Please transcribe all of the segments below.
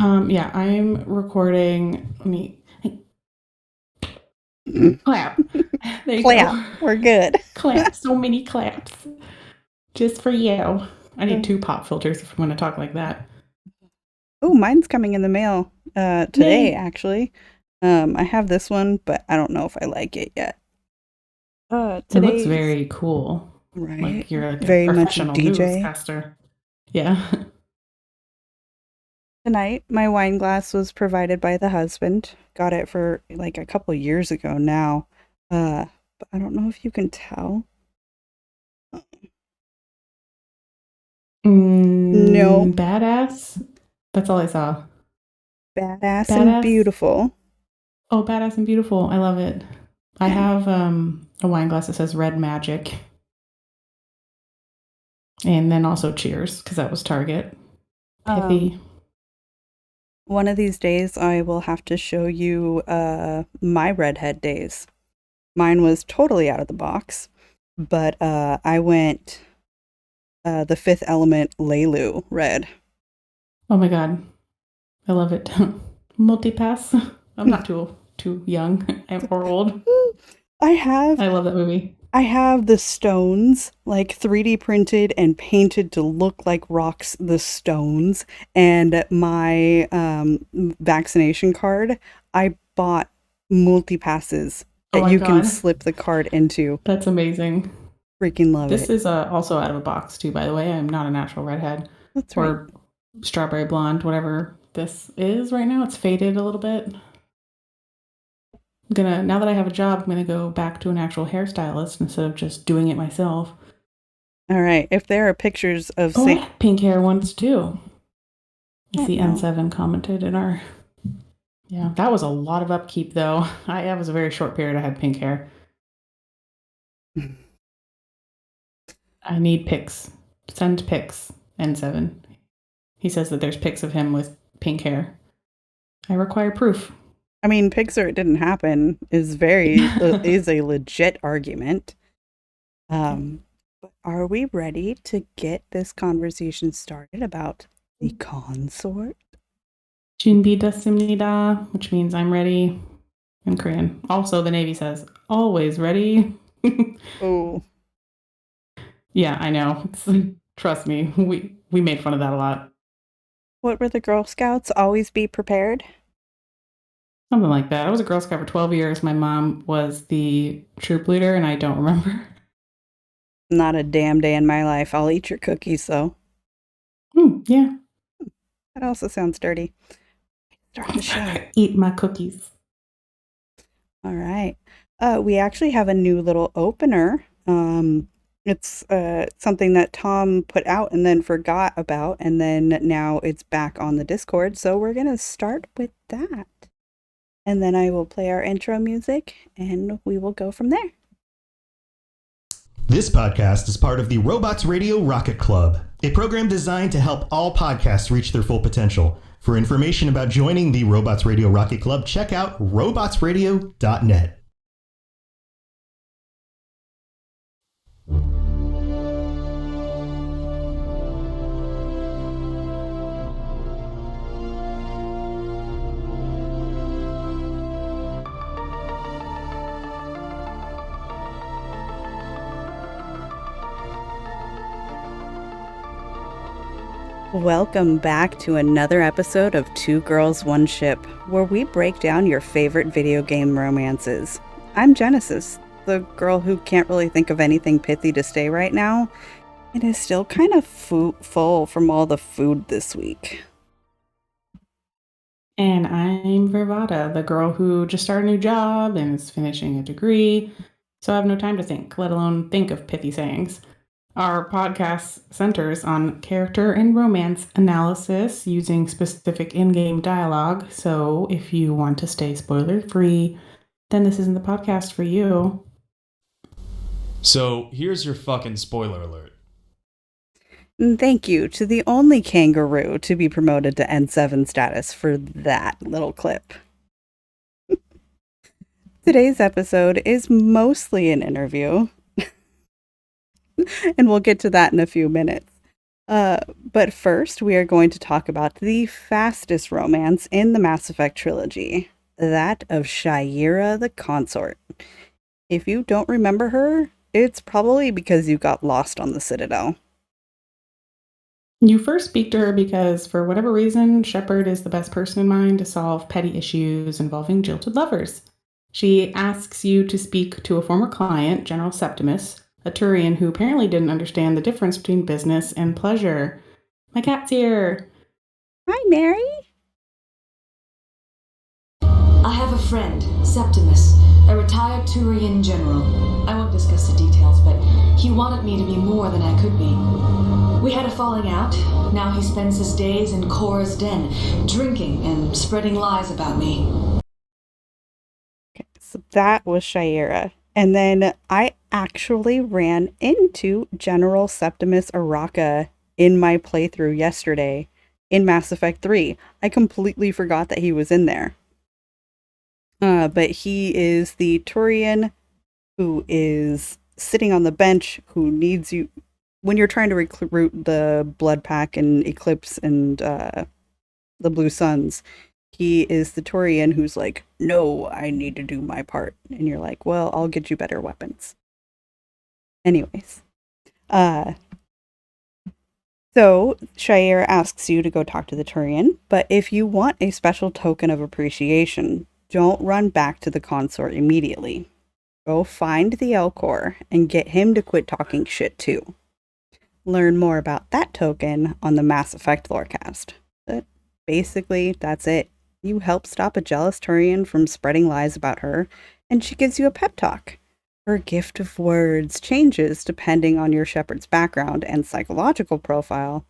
Yeah, I'm recording. Let me clap. There you Clap. go. We're good. Clap. So many claps. Just for you. I need two pop filters if I'm going to talk like that. Oh, mine's coming in the mail today, Yay. actually. I have this one, but I don't know if I like it yet. It looks Today's very cool. right. Like you're like a Very much professional DJ. newscaster. Yeah. Tonight, my wine glass was provided by the husband. Got it for like a couple years ago now. But I don't know if you can tell. No, Badass. That's all I saw. badass and Badass. beautiful. Oh, badass and beautiful. I love it. I Yeah. have a wine glass that says Red Magic. And then also Cheers, because that was Target. Um, Pithy. One of these days, I will have to show you my redhead days. Mine was totally out of the box, but I went the Fifth Element Leilu red. Oh my god. I love it. Multipass. I'm not too young or old. I have I love that movie. I have the stones like 3D printed and painted to look like rocks. The stones and my vaccination card. I bought multi passes Oh that my you can god. slip the card into. That's amazing. Freaking love This it. is also out of a box too, by the way. I'm not a natural redhead That's right. or strawberry blonde, whatever this is right now. It's faded a little bit. Now that I have a job, I'm gonna go back to an actual hairstylist instead of just doing it myself. All right. If there are pictures of Oh, I Saint, had pink hair once too. I oh see no, N7 commented in our. Yeah, that was a lot of upkeep though. That was a very short period I had pink hair. I need pics. Send pics. N7. He says that there's pics of him with pink hair. I require proof. I mean, Pixar, it didn't happen is a legit argument. But are we ready to get this conversation started about the consort? 준비됐습니다, which means I'm ready in Korean. Also, the Navy says, always ready. Oh, Yeah, I know. Trust me, we made fun of that a lot. what were the Girl Scouts? Always be prepared. Something like that. I was a Girl Scout for 12 years. My mom was the troop leader, and I don't remember. Not a damn day in my life. I'll eat your cookies though. Yeah. That also sounds dirty. Start the show. Eat my cookies. All right. We actually have a new little opener. It's something that Tom put out and then forgot about, and then now it's back on the Discord. So we're gonna start with that, and then I will play our intro music, and we will go from there. This podcast is part of the Robots Radio Rocket Club, a program designed to help all podcasts reach their full potential. For information about joining the Robots Radio Rocket Club, check out robotsradio.net. Welcome back to another episode of Two Girls, One Ship, where we break down your favorite video game romances. I'm Genesis, the girl who can't really think of anything pithy to say right now, and is still kind of full from all the food this week. And I'm Vervada, the girl who just started a new job and is finishing a degree. So I have no time to think, let alone think of pithy sayings. Our podcast centers on character and romance analysis using specific in game dialogue. So if you want to stay spoiler free, then this isn't the podcast for you. So here's your fucking spoiler alert. And thank you to the only kangaroo to be promoted to N7 status for that little clip. Today's episode is mostly an interview, and we'll get to that in a few minutes. But first, we are going to talk about the fastest romance in the Mass Effect trilogy, that of Sha'Ira the Consort. If you don't remember her, it's probably because you got lost on the Citadel. You first speak to her because, for whatever reason, Shepard is the best person in mind to solve petty issues involving jilted lovers. She asks you to speak to a former client, General Septimus, a Turian who apparently didn't understand the difference between business and pleasure. My cat's here. Hi, Mary. I have a friend, Septimus, a retired Turian general. I won't discuss the details, but he wanted me to be more than I could be. We had a falling out. Now he spends his days in Cora's den, drinking and spreading lies about me. Okay, so that was Sha'Ira. And then I actually ran into General Septimus Araka in my playthrough yesterday in Mass Effect 3. I completely forgot that he was in there. But he is the Turian who is sitting on the bench, who needs you when you're trying to recruit the Blood Pack and Eclipse and the Blue Suns. He is the Turian who's like, no, I need to do my part. And you're like, well, I'll get you better weapons. Anyways. So Sha'Ira asks you to go talk to the Turian, but if you want a special token of appreciation, don't run back to the consort immediately. Go find the Elcor and get him to quit talking shit too. Learn more about that token on the Mass Effect Lorecast. But basically, that's it. You help stop a jealous Turian from spreading lies about her, and she gives you a pep talk. Her gift of words changes depending on your Shepard's background and psychological profile,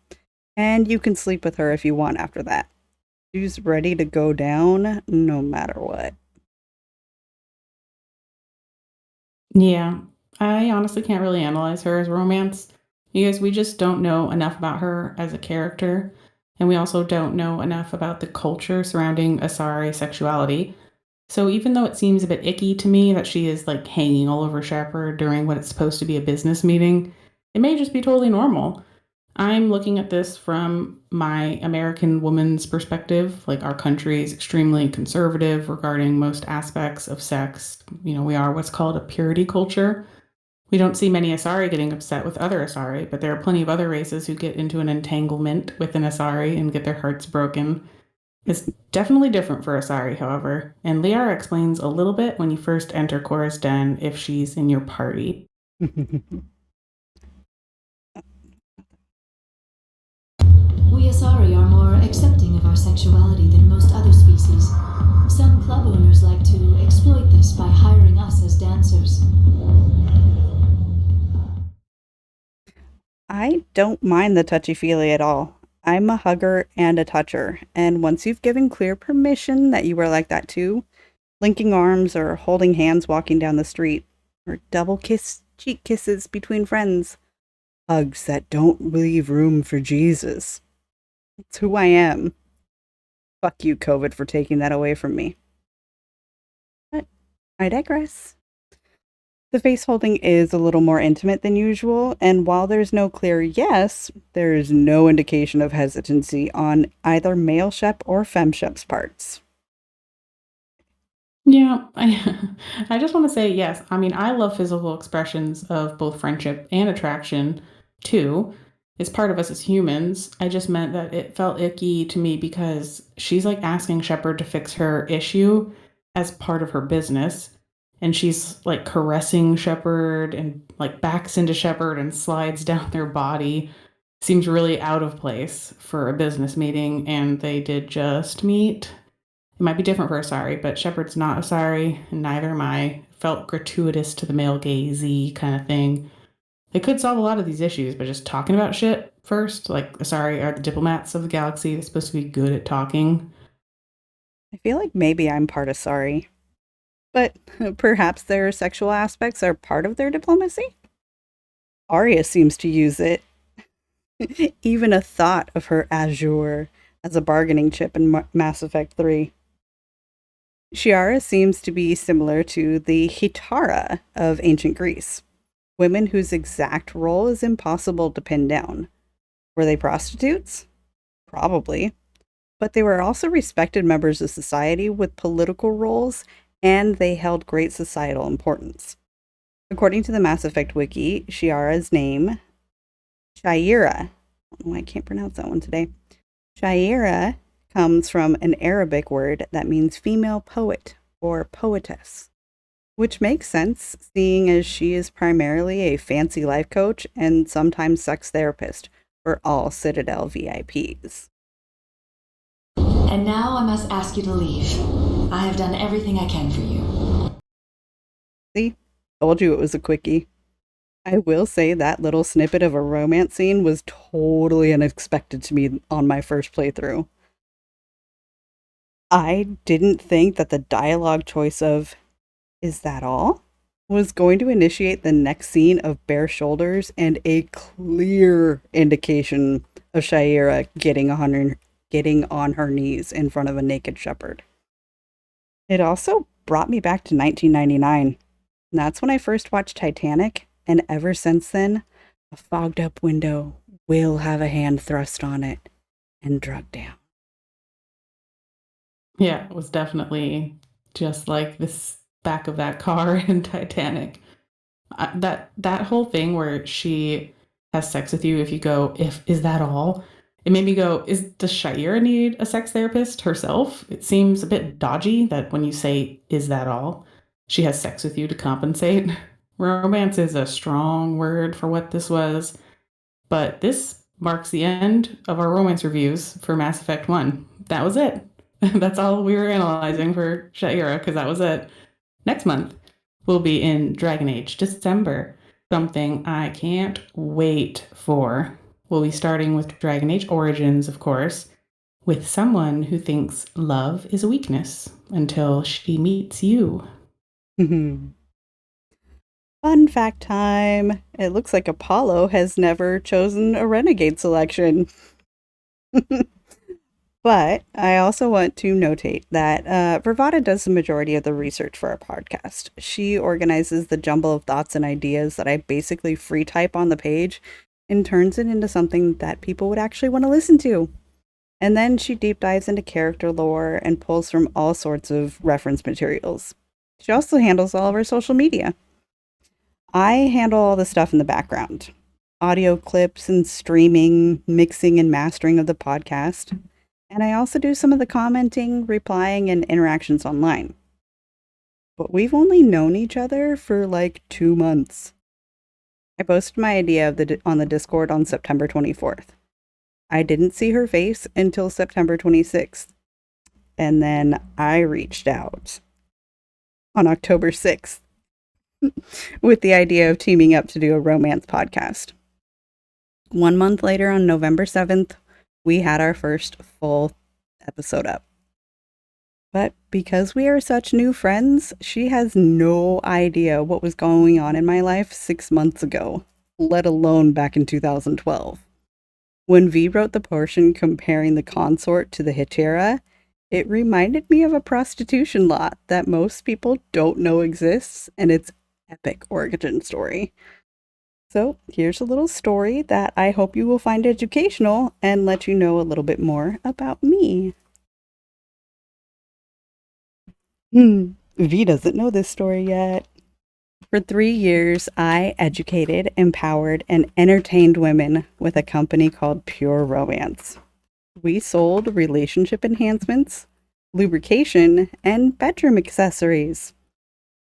and you can sleep with her if you want after that. She's ready to go down no matter what. Yeah, I honestly can't really analyze her as romance because we just don't know enough about her as a character, and we also don't know enough about the culture surrounding Asari sexuality. So even though it seems a bit icky to me that she is like hanging all over Shepard during what it's supposed to be a business meeting, it may just be totally normal. I'm looking at this from my American woman's perspective. Like, our country is extremely conservative regarding most aspects of sex. You know, we are what's called a purity culture. We don't see many Asari getting upset with other Asari, but there are plenty of other races who get into an entanglement with an Asari and get their hearts broken. It's definitely different for Asari, however, and Liara explains a little bit when you first enter Cora's den if she's in your party. We Asari are more accepting of our sexuality than most other species. Some club owners like to exploit this by hiring us as dancers. I don't mind the touchy-feely at all. I'm a hugger and a toucher, and once you've given clear permission that you are like that too, linking arms or holding hands walking down the street, or double cheek kisses between friends, hugs that don't leave room for Jesus. It's who I am. Fuck you, COVID, for taking that away from me. But I digress. The face holding is a little more intimate than usual, and while there's no clear yes, there is no indication of hesitancy on either male Shep or fem Shep's parts. Yeah, I just want to say yes. I mean, I love physical expressions of both friendship and attraction, too. It's part of us as humans. I just meant that it felt icky to me because she's like asking Shepard to fix her issue as part of her business. And she's like caressing Shepard and like backs into Shepard and slides down their body. Seems really out of place for a business meeting, and they did just meet. It might be different for Asari, but Shepard's not Asari, and neither am I. Felt gratuitous to the male gazy kind of thing. They could solve a lot of these issues by just talking about shit first. Like, Asari are the diplomats of the galaxy. They're supposed to be good at talking. I feel like maybe I'm part of sorry. But perhaps their sexual aspects are part of their diplomacy? Arya seems to use it. Even a thought of her azure as a bargaining chip in Mass Effect 3. Sha'Ira seems to be similar to the Hitara of ancient Greece, women whose exact role is impossible to pin down. Were they prostitutes? Probably. But they were also respected members of society with political roles, and they held great societal importance. According to the Mass Effect wiki, Sha'Ira's name, Sha'Ira, I can't pronounce that one today. Sha'Ira comes from an Arabic word that means female poet or poetess, which makes sense seeing as she is primarily a fancy life coach and sometimes sex therapist for all Citadel VIPs. And now I must ask you to leave. I have done everything I can for you. See? Told you it was a quickie. I will say that little snippet of a romance scene was totally unexpected to me on my first playthrough. I didn't think that the dialogue choice of, "Is that all?" was going to initiate the next scene of bare shoulders and a clear indication of Sha'Ira getting on her knees in front of a naked shepherd. It also brought me back to 1999. And that's when I first watched Titanic, and ever since then, a fogged up window will have a hand thrust on it and drug down. Yeah, it was definitely just like this back of that car in Titanic. That whole thing where she has sex with you if you go, if is that all? It made me go, does Sha'Ira need a sex therapist herself? It seems a bit dodgy that when you say, is that all? She has sex with you to compensate. Romance is a strong word for what this was, but this marks the end of our romance reviews for Mass Effect 1. That was it. That's all we were analyzing for Sha'Ira, because that was it. Next month, we'll be in Dragon Age December, something I can't wait for. We'll be starting with Dragon Age Origins, of course, with someone who thinks love is a weakness until she meets you. Fun fact time. It looks like Apollo has never chosen a renegade selection. But I also want to notate that Vervada does the majority of the research for our podcast. She organizes the jumble of thoughts and ideas that I basically free type on the page and turns it into something that people would actually want to listen to. And then she deep dives into character lore and pulls from all sorts of reference materials. She also handles all of our social media. I handle all the stuff in the background. Audio clips and streaming, mixing and mastering of the podcast. And I also do some of the commenting, replying, and interactions online. But we've only known each other for like 2 months. I posted my idea on the Discord on September 24th. I didn't see her face until September 26th. And then I reached out on October 6th with the idea of teaming up to do a romance podcast. 1 month later, on November 7th, we had our first full episode up. But because we are such new friends, she has no idea what was going on in my life 6 months ago, let alone back in 2012. When V wrote the portion comparing the Consort to the Sha'Ira, it reminded me of a prostitution lot that most people don't know exists, and its epic origin story. So here's a little story that I hope you will find educational and let you know a little bit more about me. V doesn't know this story yet. For 3 years, I educated, empowered, and entertained women with a company called Pure Romance. We sold relationship enhancements, lubrication, and bedroom accessories.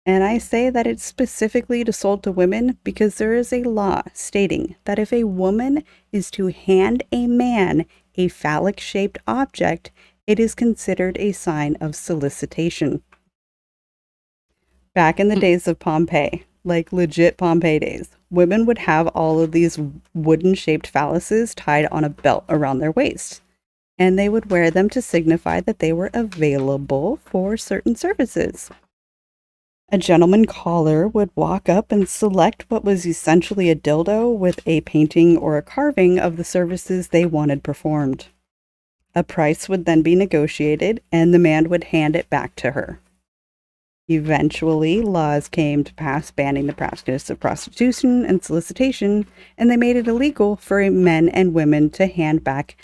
And I say that it's specifically sold to women because there is a law stating that if a woman is to hand a man a phallic-shaped object, it is considered a sign of solicitation. Back in the days of Pompeii, like legit Pompeii days, women would have all of these wooden-shaped phalluses tied on a belt around their waist. And they would wear them to signify that they were available for certain services. A gentleman caller would walk up and select what was essentially a dildo with a painting or a carving of the services they wanted performed. A price would then be negotiated, and the man would hand it back to her. Eventually, laws came to pass banning the practice of prostitution and solicitation, and they made it illegal for men and women to hand back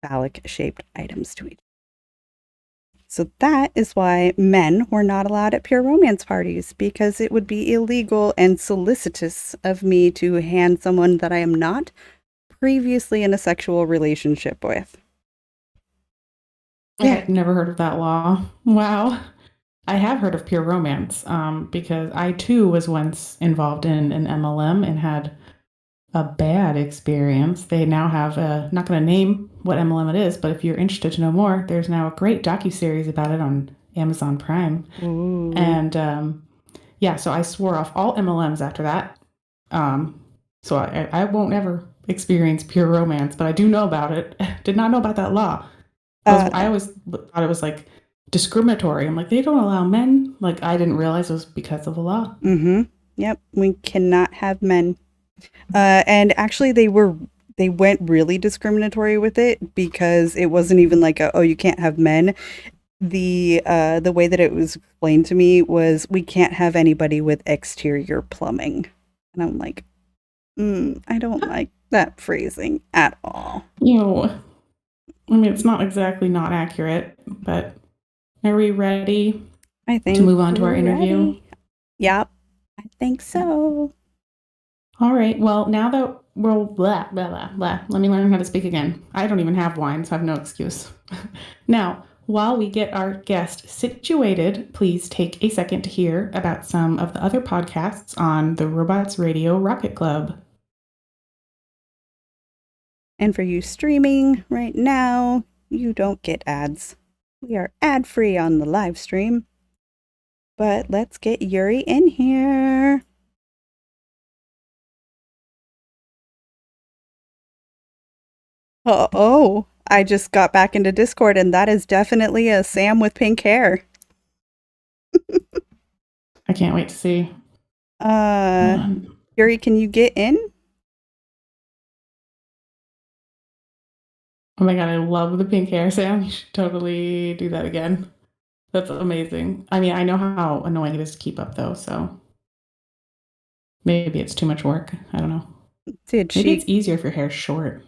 phallic-shaped items to each other. So that is why men were not allowed at pure romance parties, because it would be illegal and solicitous of me to hand someone that I am not previously in a sexual relationship with. I had never heard of that law. Wow. I have heard of pure romance because I too was once involved in an MLM and had a bad experience. They now have not going to name what MLM it is, but if you're interested to know more, there's now a great docuseries about it on Amazon Prime. Ooh. And yeah, so I swore off all MLMs after that. So I won't ever experience pure romance, but I do know about it. Did not know about that law. I always thought it was like discriminatory. I'm like, they don't allow men. Like, I didn't realize it was because of the law. Mm-hmm. Yep. We cannot have men. And actually they went really discriminatory with it, because it wasn't even like you can't have men. The way that it was explained to me was, we can't have anybody with exterior plumbing. And I'm like, I don't like that phrasing at all. I mean, it's not exactly not accurate, but are we ready I think to move on to our we're interview? ready. Yep, I think so. All right. Well, now that we're blah, blah, blah, blah, let me learn how to speak again. I don't even have wine, so I have no excuse. Now, while we get our guest situated, please take a second to hear about some of the other podcasts on the Robots Radio Rocket Club. And for you streaming right now, you don't get ads. We are ad-free on the live stream. But let's get Yuri in here. Oh, I just got back into Discord, and that is definitely a Sam with pink hair. I can't wait to see. Yuri, can you get in? Oh my god, I love the pink hair, Sam. You should totally do that again. That's amazing. I mean, I know how annoying it is to keep up, though, so maybe it's too much work. I don't know. Maybe it's easier if your hair's short.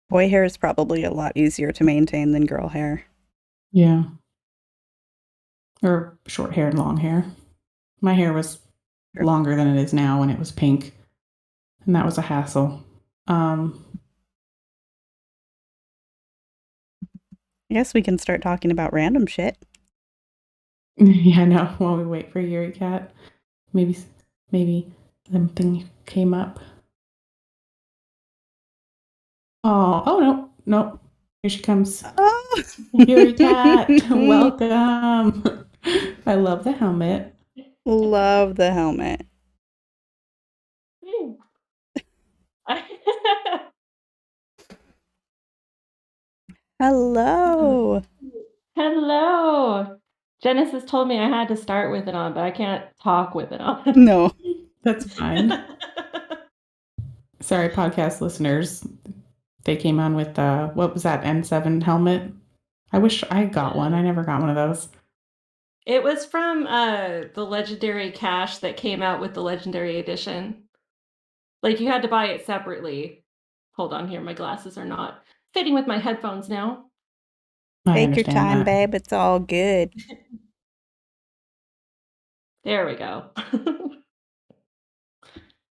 Boy hair is probably a lot easier to maintain than girl hair. Yeah. Or short hair and long hair. My hair was longer than it is now when it was pink, and that was a hassle. I guess we can start talking about random shit. Yeah, no. While we wait for Yuri Cat, maybe something came up. Oh no. Here she comes. Oh, Yuri Cat, welcome. I love the helmet. Love the helmet. Hello. Hello. Genesis told me I had to start with it on, but I can't talk with it on. No. That's fine. Sorry, podcast listeners. They came on with what was that, N7 helmet? I wish I got one. I never got one of those. It was from the Legendary Cache that came out with the Legendary Edition. Like, you had to buy it separately. Hold on here, my glasses are not fitting with my headphones now. Take your time, babe. It's all good. There we go.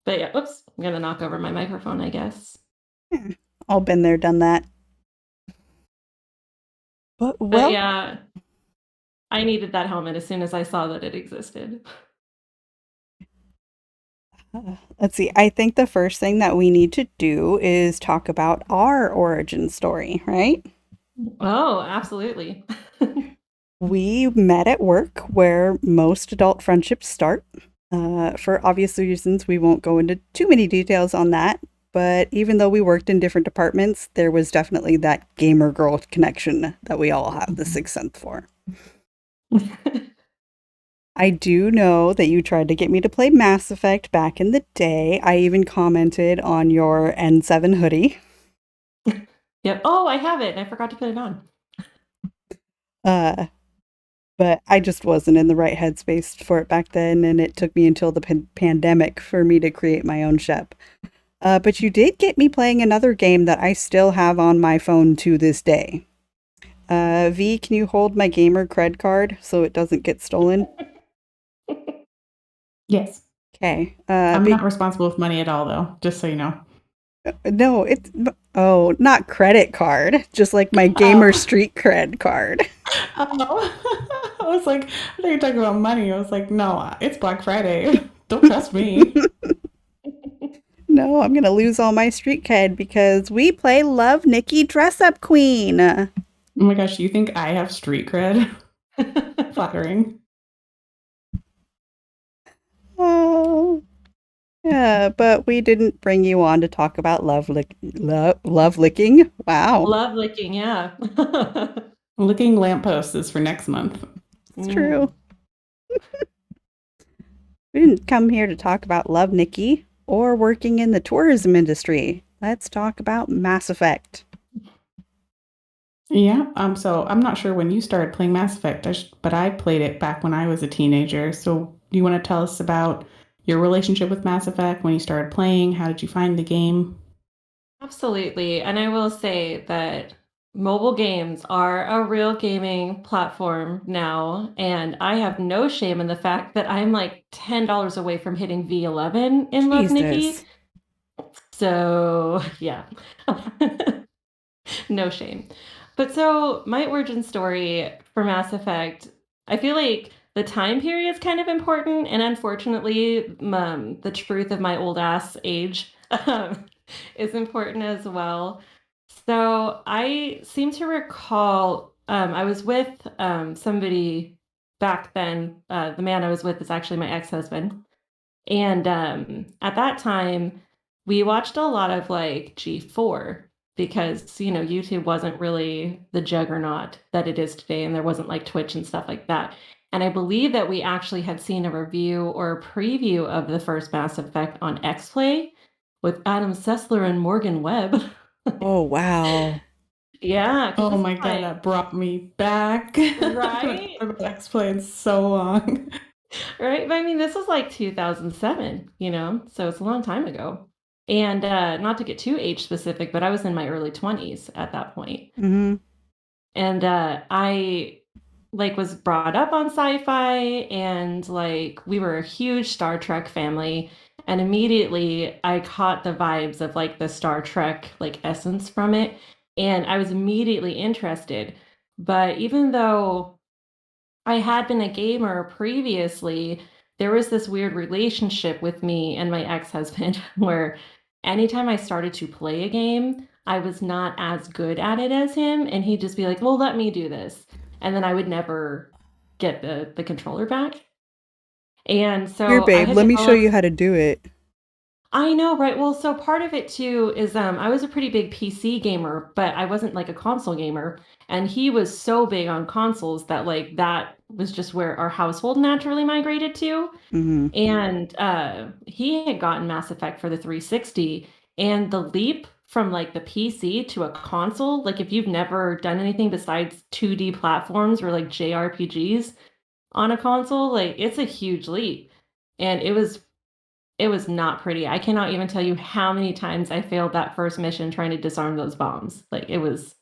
But yeah, oops, I'm gonna knock over my microphone, I guess. All been there, done that. But yeah, I needed that helmet as soon as I saw that it existed. Let's see. I think the first thing that we need to do is talk about our origin story, right? Oh, absolutely. We met at work, where most adult friendships start. For obvious reasons, we won't go into too many details on that. But even though we worked in different departments, there was definitely that gamer girl connection that we all have the sixth sense for. I do know that you tried to get me to play Mass Effect back in the day. I even commented on your N7 hoodie. Yep. Oh, I have it. I forgot to put it on. but I just wasn't in the right headspace for it back then, and it took me until the pandemic for me to create my own shep. But you did get me playing another game that I still have on my phone to this day. V, can you hold my gamer cred card so it doesn't get stolen? Yes. Okay. I'm not responsible with money at all, though, just so you know. No, it's not credit card, just like my gamer street cred card. Oh, I was like, I thought you were talking about money. I was like, no, it's Black Friday. Don't trust me. No, I'm gonna lose all my street cred because we play Love Nikki Dress Up Queen. Oh my gosh, you think I have street cred? Flattering. Oh, yeah, but we didn't bring you on to talk about love licking. Wow, Love licking, yeah. Licking lampposts is for next month. it's true. We didn't come here to talk about Love Nikki or working in the tourism industry. Let's talk about Mass Effect. Yeah, so I'm not sure when you started playing Mass Effect, but I played it back when I was a teenager. So do you want to tell us about your relationship with Mass Effect, when you started playing? How did you find the game? Absolutely. And I will say that mobile games are a real gaming platform now. And I have no shame in the fact that I'm like $10 away from hitting V11 in Love Nikki. Jesus. So, yeah. No shame. But so my origin story for Mass Effect, I feel like the time period is kind of important, and unfortunately, the truth of my old ass age is important as well. So I seem to recall I was with somebody back then. The man I was with is actually my ex-husband, and at that time, we watched a lot of like G4 because, YouTube wasn't really the juggernaut that it is today. And there wasn't like Twitch and stuff like that. And I believe that we actually had seen a review or a preview of the first Mass Effect on X Play with Adam Sessler and Morgan Webb. Oh, wow. Yeah, because Oh this my is god, like, that brought me back. I haven't right? heard of X-Play in so long. Right? But I mean, this was like 2007, so it's a long time ago. And not to get too age specific, but I was in my early 20s at that point. Mm-hmm. And I like was brought up on sci-fi, and like we were a huge Star Trek family. And immediately I caught the vibes of like the Star Trek like essence from it. And I was immediately interested. But even though I had been a gamer previously, there was this weird relationship with me and my ex-husband where anytime I started to play a game, I was not as good at it as him, and he'd just be like, "Well, let me do this." And then I would never get the controller back. And Here, so I babe, had let me show developed. you how to do it. I know, right? Well, so part of it too is I was a pretty big PC gamer, but I wasn't like a console gamer. And he was so big on consoles that like that was just where our household naturally migrated to. Mm-hmm. And he had gotten Mass Effect for the 360, and the leap from like the PC to a console, like if you've never done anything besides 2D platforms or like JRPGs on a console, like it's a huge leap. And it was not pretty. I cannot even tell you how many times I failed that first mission trying to disarm those bombs. Like it was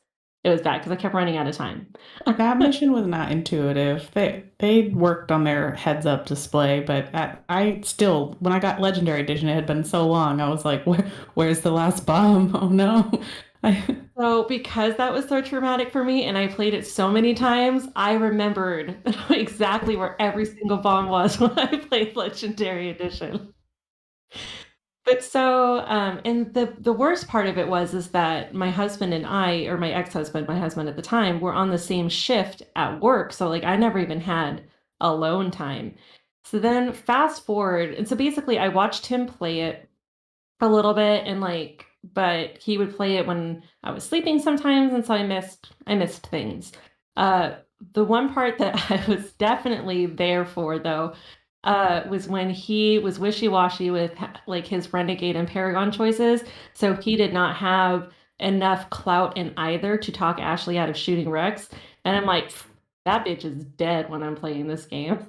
bad because I kept running out of time. That mission was not intuitive. They worked on their heads-up display, but I still, when I got Legendary Edition, it had been so long. I was like, where's the last bomb? Oh no. I, So because that was so traumatic for me and I played it so many times, I remembered exactly where every single bomb was when I played Legendary Edition. But so, and the worst part of it was is that my husband and I, or my ex-husband, my husband at the time, were on the same shift at work. So like I never even had alone time. So then fast forward, and so basically I watched him play it a little bit, and like, but he would play it when I was sleeping sometimes, and so I missed things. Uh, the one part that I was definitely there for though, was when he was wishy-washy with like his Renegade and Paragon choices. So he did not have enough clout in either to talk Ashley out of shooting Rex. And I'm like, that bitch is dead when I'm playing this game.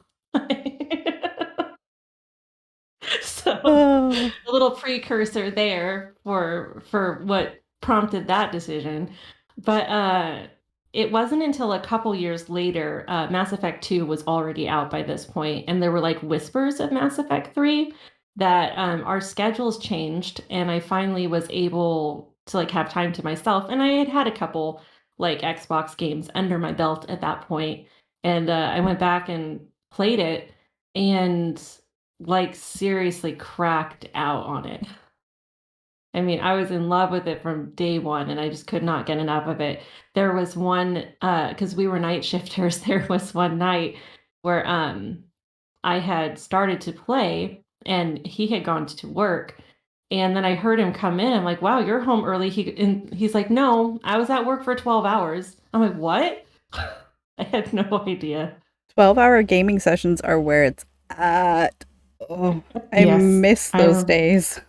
So Oh. a little precursor there for what prompted that decision. But it wasn't until a couple years later, Mass Effect 2 was already out by this point, and there were like whispers of Mass Effect 3 that our schedules changed, and I finally was able to like have time to myself. And I had had a couple like Xbox games under my belt at that point, and I went back and played it, and like seriously cracked out on it. I mean, I was in love with it from day one and I just could not get enough of it. There was one because we were night shifters, there was one night where I had started to play and he had gone to work. And then I heard him come in. I'm like, wow, you're home early. He's like, no, I was at work for 12 hours. I'm like, what? I had no idea. 12-hour gaming sessions are where it's at. Oh, I Yes, miss those days.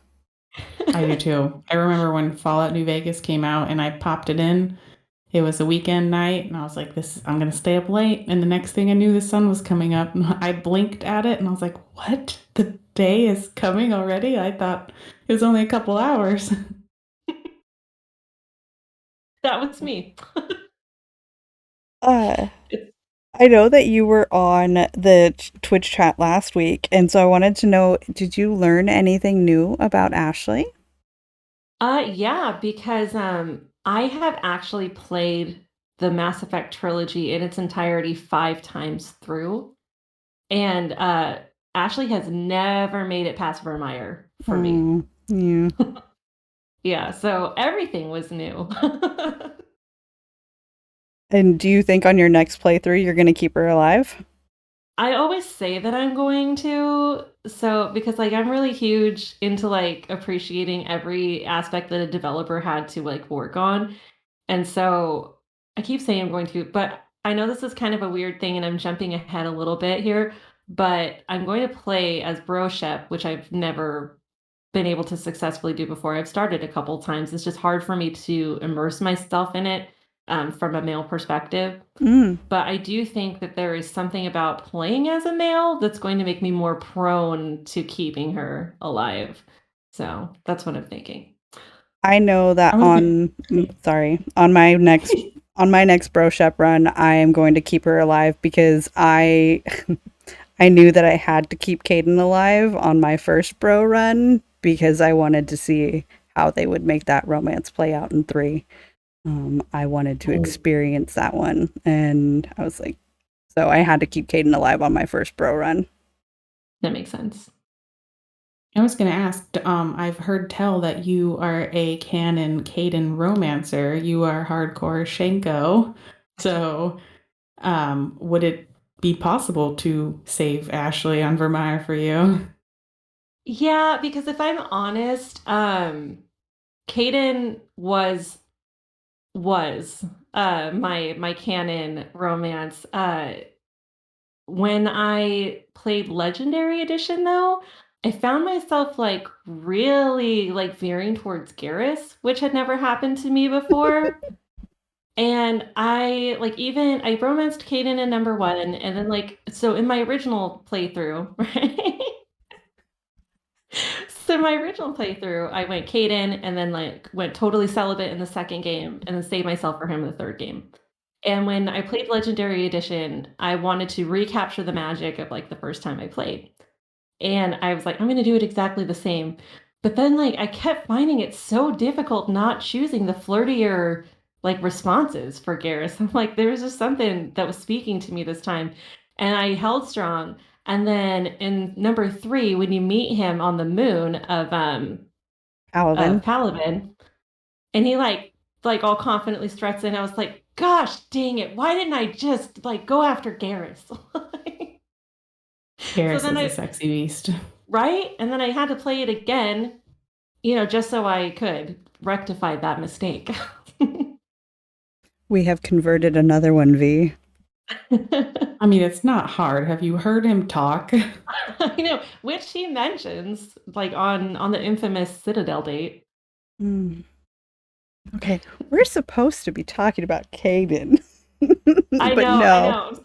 I do too. I remember when Fallout New Vegas came out and I popped it in. It was a weekend night and I was like, I'm going to stay up late. And the next thing I knew, the sun was coming up and I blinked at it and I was like, what? The day is coming already? I thought it was only a couple hours. That was me. I know that you were on the Twitch chat last week, and so I wanted to know, did you learn anything new about Ashley? Yeah, because I have actually played the Mass Effect trilogy in its entirety 5 times through, and Ashley has never made it past Vermeer for me. Yeah. Yeah, so everything was new. And do you think on your next playthrough you're going to keep her alive? I always say that I'm going to, so because like I'm really huge into like appreciating every aspect that a developer had to like work on. And so I keep saying I'm going to, but I know this is kind of a weird thing and I'm jumping ahead a little bit here, but I'm going to play as Broshep, which I've never been able to successfully do before. I've started a couple times. It's just hard for me to immerse myself in it from a male perspective. But I do think that there is something about playing as a male that's going to make me more prone to keeping her alive. So that's what I'm thinking. I know that on my next Broshep run, I am going to keep her alive because I knew that I had to keep Caden alive on my first bro run because I wanted to see how they would make that romance play out in 3. I wanted to experience that one, and I was like, so I had to keep Caden alive on my first bro run. That makes sense. I was going to ask, I've heard tell that you are a canon Caden romancer. You are hardcore Shenko. So would it be possible to save Ashley on Vermeer for you? Yeah, because if I'm honest, Caden was my canon romance. When I played Legendary Edition, though, I found myself like really like veering towards Garrus, which had never happened to me before. And I like even I romanced Caden in number 1, and then like so in my original playthrough, right? So my original playthrough, I went Caden and then like went totally celibate in the second game and then saved myself for him in the third game. And when I played Legendary Edition, I wanted to recapture the magic of like the first time I played. And I was like, I'm gonna do it exactly the same. But then like I kept finding it so difficult not choosing the flirtier like responses for Garrus. I'm like, there was just something that was speaking to me this time. And I held strong. And then in number 3, when you meet him on the moon of Palaven, and he like all confidently struts in, I was like, gosh dang it, why didn't I just like go after Garrus? Garrus is a sexy beast. Right? And then I had to play it again, just so I could rectify that mistake. We have converted another one, V. I mean, it's not hard. Have you heard him talk? I know, which he mentions like on the infamous Citadel date. Okay, we're supposed to be talking about Caden. I know. I'm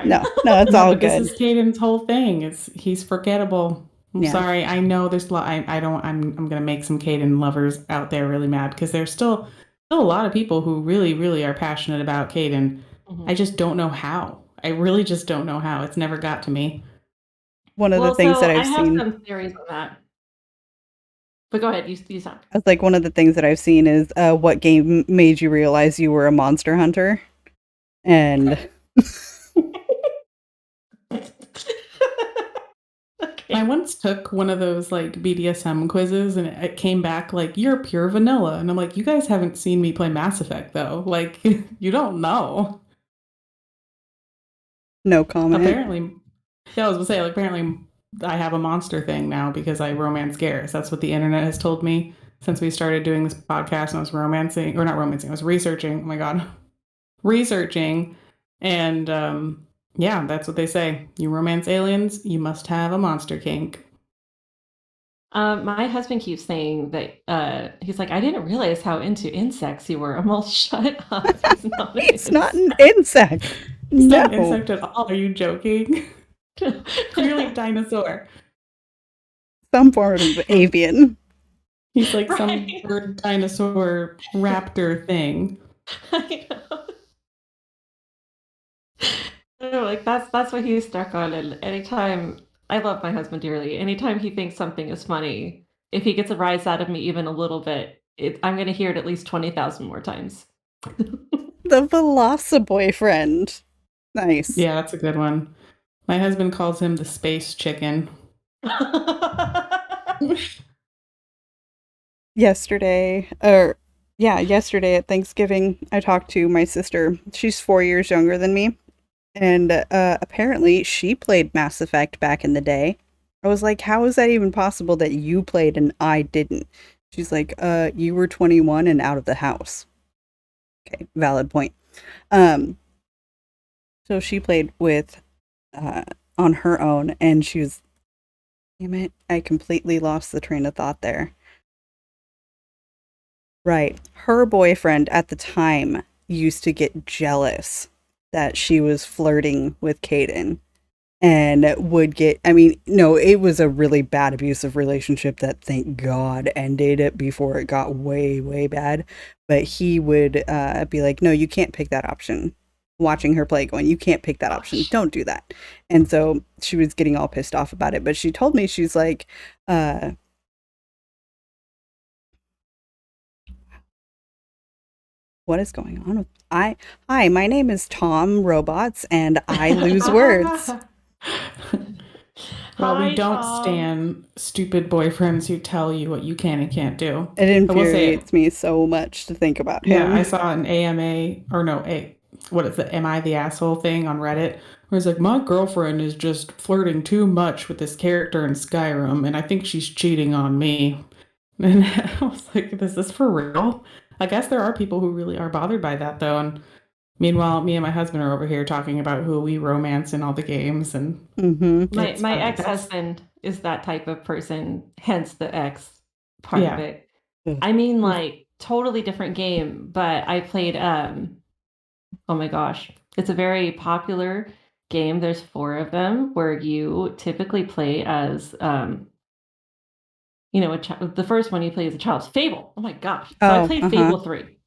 No, it's No, all but this good. is Caden's whole thing. He's forgettable. I'm Yeah. sorry. I know there's a lot. I'm gonna make some Caden lovers out there really mad because there's still a lot of people who really, really are passionate about Caden. I just don't know how. I really just don't know how. It's never got to me. One of the Well, things that so I I've have seen, some theories on that. But go ahead, you talk. I was like, one of the things that I've seen is what game made you realize you were a monster hunter? And I once took one of those like BDSM quizzes and it came back like you're pure vanilla. And I'm like, you guys haven't seen me play Mass Effect though. Like you don't know. no comment. Apparently, yeah, I was gonna say, like, apparently I have a monster thing now because I romance Garrus. That's what the internet has told me since we started doing this podcast. And I was romancing, or not romancing, I was researching. Oh my God, researching. And yeah, that's what they say. You romance aliens, you must have a monster kink. My husband keeps saying that he's like, I didn't realize how into insects you were. I'm all shut up. He's not an It's not an insect. insect. It's No. not an insect at all. Are you joking? Clearly dinosaur. Some form of avian. He's like some Right. bird dinosaur raptor thing. I know. No, like that's what he's stuck on. And anytime I love my husband dearly, anytime he thinks something is funny, if he gets a rise out of me even a little bit, I'm gonna hear it at least 20,000 more times. The Velociboyfriend. Nice. Yeah, that's a good one. My husband calls him the space chicken. Yesterday at Thanksgiving, I talked to my sister. She's 4 years younger than me. And apparently she played Mass Effect back in the day. I was like, how is that even possible that you played and I didn't? She's like, you were 21 and out of the house. Okay, valid point. So she played with on her own, and she was, damn it, I completely lost the train of thought there. Right. Her boyfriend at the time used to get jealous that she was flirting with Caden and would get, I mean, no, it was a really bad abusive relationship that thank God ended before it got way, way bad. But he would be like, no, you can't pick that option. Watching her play going, you can't pick that option. Don't do that. And so she was getting all pissed off about it. But she told me, she's like, what is going on with hi, my name is Tom Robots and I lose words. Well, we Hi, don't Tom. stand stupid boyfriends who tell you what you can and can't do. It I will say infuriates me so much to think about him. Yeah, I saw an AMA, or no, what is it, Am I the Asshole thing on Reddit, where it's like, my girlfriend is just flirting too much with this character in Skyrim, and I think she's cheating on me. And I was like, is this for real? I guess there are people who really are bothered by that, though. And meanwhile, me and my husband are over here talking about who we romance in all the games. And My ex-husband is that type of person, hence the ex part of it. I mean, like, totally different game, but I played, oh my gosh, it's a very popular game. There's 4 of them where you typically play as, the first one you play as a child. Fable. Oh my gosh. So I played Fable 3.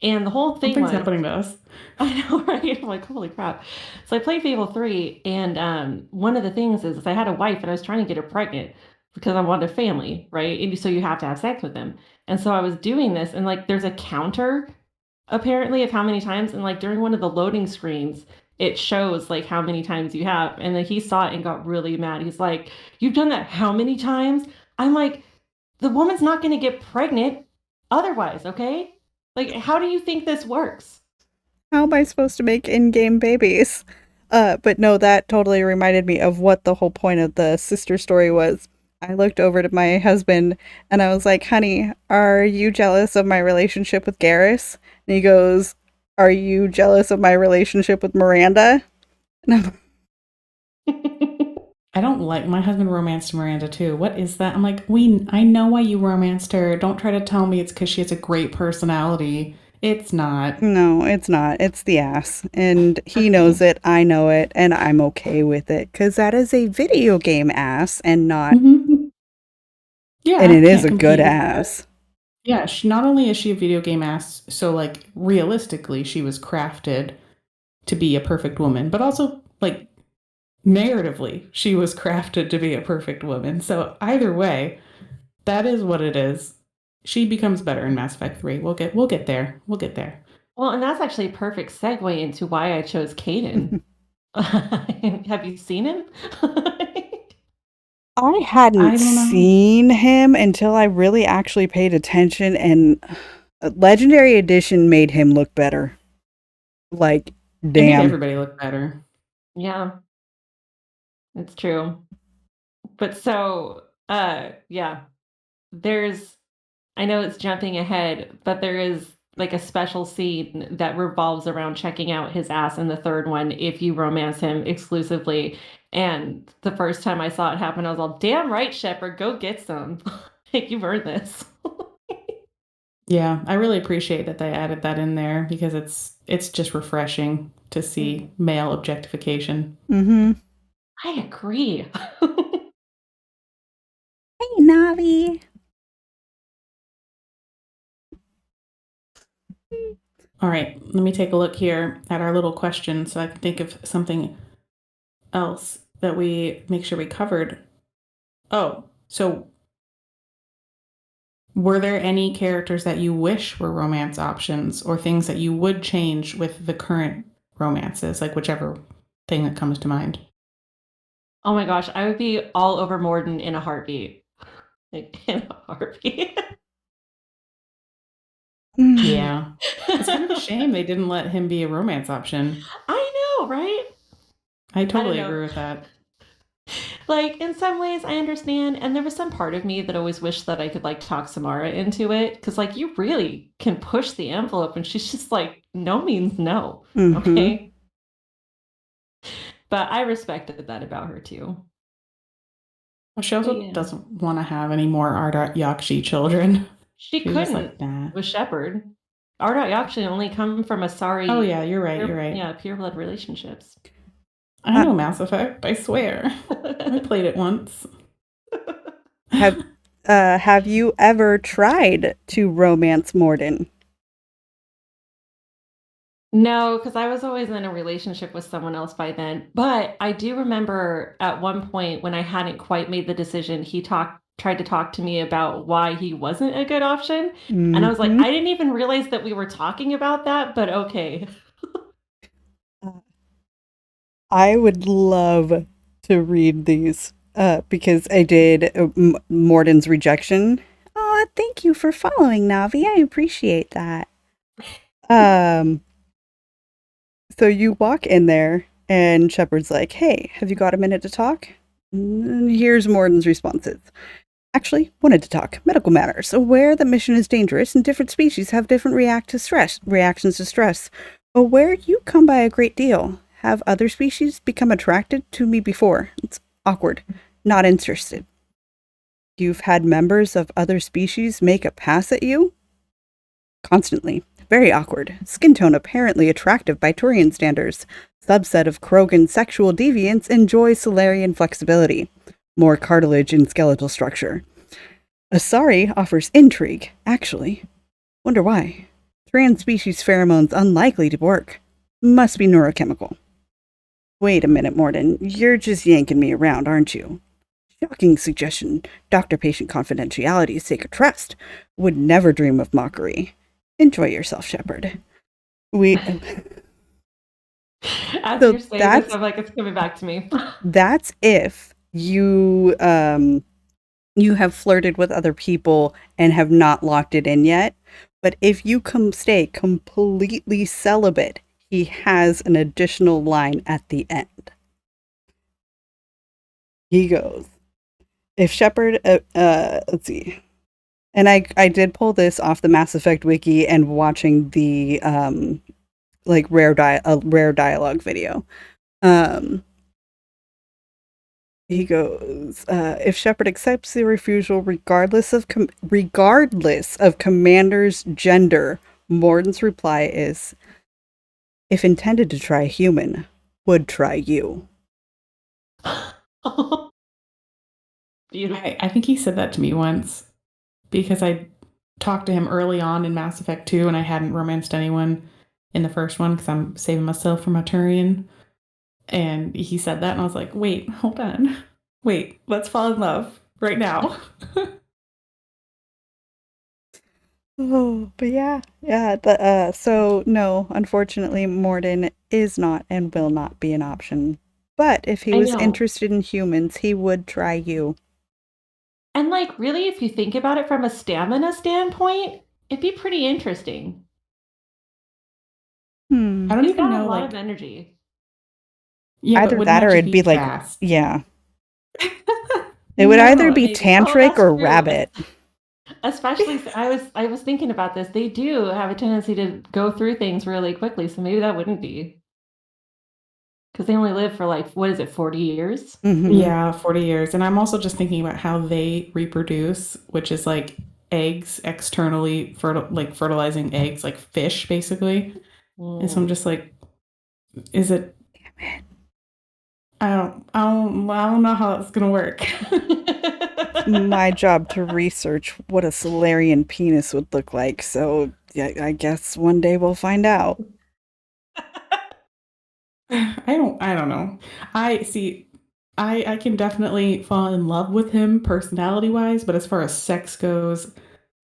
And the whole thing Something's was happening to us. I know, right? I'm like, holy crap. So I played Fable 3, and one of the things is I had a wife and I was trying to get her pregnant because I wanted a family, right? And so you have to have sex with them. And so I was doing this, and like there's a counter apparently of how many times, and like during one of the loading screens, it shows like how many times you have. And then he saw it and got really mad. He's like, you've done that how many times? I'm like, the woman's not gonna get pregnant otherwise, okay? Like, how do you think this works? How am I supposed to make in-game babies? But no, that totally reminded me of what the whole point of the sister story was. I looked over to my husband and I was like, honey, are you jealous of my relationship with Garrus? And he goes, are you jealous of my relationship with Miranda? And I don't like, my husband romanced Miranda too. What is that? I'm like, I know why you romanced her. Don't try to tell me it's because she has a great personality. It's not. No, it's not. It's the ass. And he knows it. I know it. And I'm okay with it. Because that is a video game ass and not. Mhm. Yeah, And I it is can't a good compete with that. ass. Yeah, not only is she a video game ass, so like realistically, she was crafted to be a perfect woman, but also like narratively, she was crafted to be a perfect woman. So either way, that is what it is. She becomes better in Mass Effect 3. We'll get there. We'll get there. Well, and that's actually a perfect segue into why I chose Caden. Have you seen him? I hadn't I don't know. seen him until I really actually paid attention, and Legendary Edition made him look better. Like, It made damn. everybody look better. Yeah, it's true. But so, yeah, I know it's jumping ahead, but there is like a special scene that revolves around checking out his ass in the third one if you romance him exclusively. And the first time I saw it happen, I was all, damn right, Shepard, go get some. Like, you've earned this. Yeah, I really appreciate that they added that in there because it's just refreshing to see male objectification. Mm-hmm. I agree. Hey, Navi. All right, let me take a look here at our little question so I can think of something else that we make sure we covered. Oh, so were there any characters that you wish were romance options or things that you would change with the current romances, like whichever thing that comes to mind? Oh my gosh, I would be all over Morden in a heartbeat. Like, in a heartbeat. Yeah. It's kind of a shame they didn't let him be a romance option. I know, right? I don't totally know. agree with that. Like, in some ways, I understand, and there was some part of me that always wished that I could, like, talk Samara into it, because, like, you really can push the envelope, and she's just like, no means no, Mm-hmm. okay? But I respected that about her, too. Well, she also Yeah. doesn't want to have any more Ardat Yakshi children. She She's just couldn't like, nah. with Shepard. Ardat actually only come from a sorry... Oh, yeah, you're right. You're right. Yeah, pure blood relationships. I know Mass Effect, I swear. I played it once. Have you ever tried to romance Morden? No, because I was always in a relationship with someone else by then. But I do remember at one point when I hadn't quite made the decision, he tried to talk to me about why he wasn't a good option. And I was like, Mhm. I didn't even realize that we were talking about that, but okay. I would love to read these because I did Morden's rejection. Oh, thank you for following, Navi. I appreciate that. So you walk in there, and Shepard's like, "Hey, have you got a minute to talk?" And here's Morden's responses. Actually, wanted to talk medical matters. Aware that mission is dangerous and different species have different reactions to stress. Aware you come by a great deal. Have other species become attracted to me before? It's awkward. Not interested. You've had members of other species make a pass at you? Constantly. Very awkward. Skin tone apparently attractive by Turian standards. Subset of Krogan sexual deviants enjoy Solarian flexibility. More cartilage in skeletal structure. Asari offers intrigue, actually. Wonder why. Trans species pheromones unlikely to work. Must be neurochemical. Wait a minute, Morden. You're just yanking me around, aren't you? Shocking suggestion. Doctor-patient confidentiality is sacred trust. Would never dream of mockery. Enjoy yourself, Shepard. As So you're saying that's- this, I'm like, it's coming back to me. That's if you you have flirted with other people and have not locked it in yet. But if you stay completely celibate, he has an additional line at the end. He goes, if Shepard, let's see. And I did pull this off the Mass Effect wiki and watching the like rare dialogue video. He goes, if Shepard accepts the refusal regardless of commander's gender, Morden's reply is, if intended to try a human, would try you. Beautiful. I think he said that to me once because I talked to him early on in Mass Effect 2 and I hadn't romanced anyone in the first one because I'm saving myself from a Turian. And he said that, and I was like, wait, hold on. Wait, let's fall in love right now. Oh, but yeah. So no, unfortunately, Morden is not and will not be an option. But if he I was know. interested in humans, he would try you. And like really, if you think about it from a stamina standpoint, it'd be pretty interesting. I don't He's even got a know, lot like, of energy. yeah, but Either wouldn't that that or just it'd be be like, fast? yeah. It would either be Maybe. Oh, tantric that's or true. rabbit. Especially, I was thinking about this. They do have a tendency to go through things really quickly, so maybe that wouldn't be because they only live for like what is it, 40 years? Mm-hmm. Yeah, 40 years. And I'm also just thinking about how they reproduce, which is like eggs externally, fertilizing eggs, like fish, basically. And so I'm just like, is it? I don't know how that's gonna work. My job to research what a Solarian penis would look like. So yeah, I guess one day we'll find out. I don't know. I see. I can definitely fall in love with him personality wise, but as far as sex goes,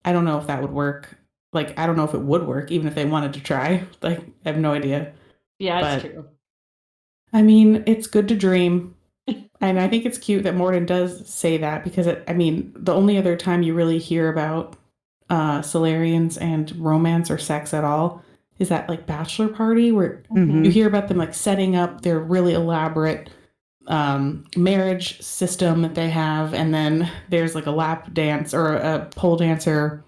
I don't know if that would work. Like, I don't know if it would work, even if they wanted to try. Like, I have no idea. Yeah, it's But true. I mean, it's good to dream. And I think it's cute that Morden does say that because, I mean, the only other time you really hear about Solarians and romance or sex at all is that, like, bachelor party where Mm-hmm. you hear about them, like, setting up their really elaborate marriage system that they have. And then there's, like, a lap dance or a pole dancer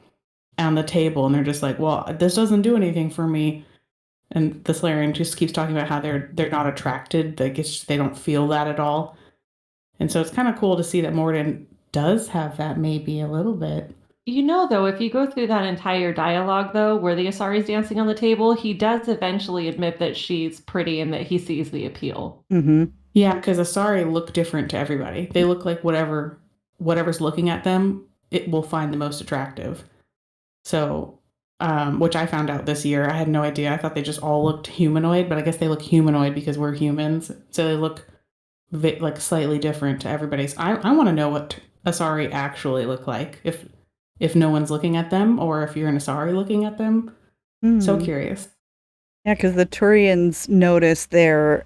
on the table. And they're just like, well, this doesn't do anything for me. And the Solarian just keeps talking about how they're not attracted. Like, it's just, they don't feel that at all. And so it's kind of cool to see that Morden does have that maybe a little bit. You know, though, if you go through that entire dialogue, though, where the Asari's dancing on the table, he does eventually admit that she's pretty and that he sees the appeal. Mm-hmm. Yeah, because Asari look different to everybody. They look like whatever's looking at them, it will find the most attractive. So, which I found out this year. I had no idea. I thought they just all looked humanoid, but I guess they look humanoid because we're humans. So they look like slightly different to everybody's. I want to know what Asari actually look like if no one's looking at them or if you're an Asari looking at them. So curious. Yeah, because the Turians notice their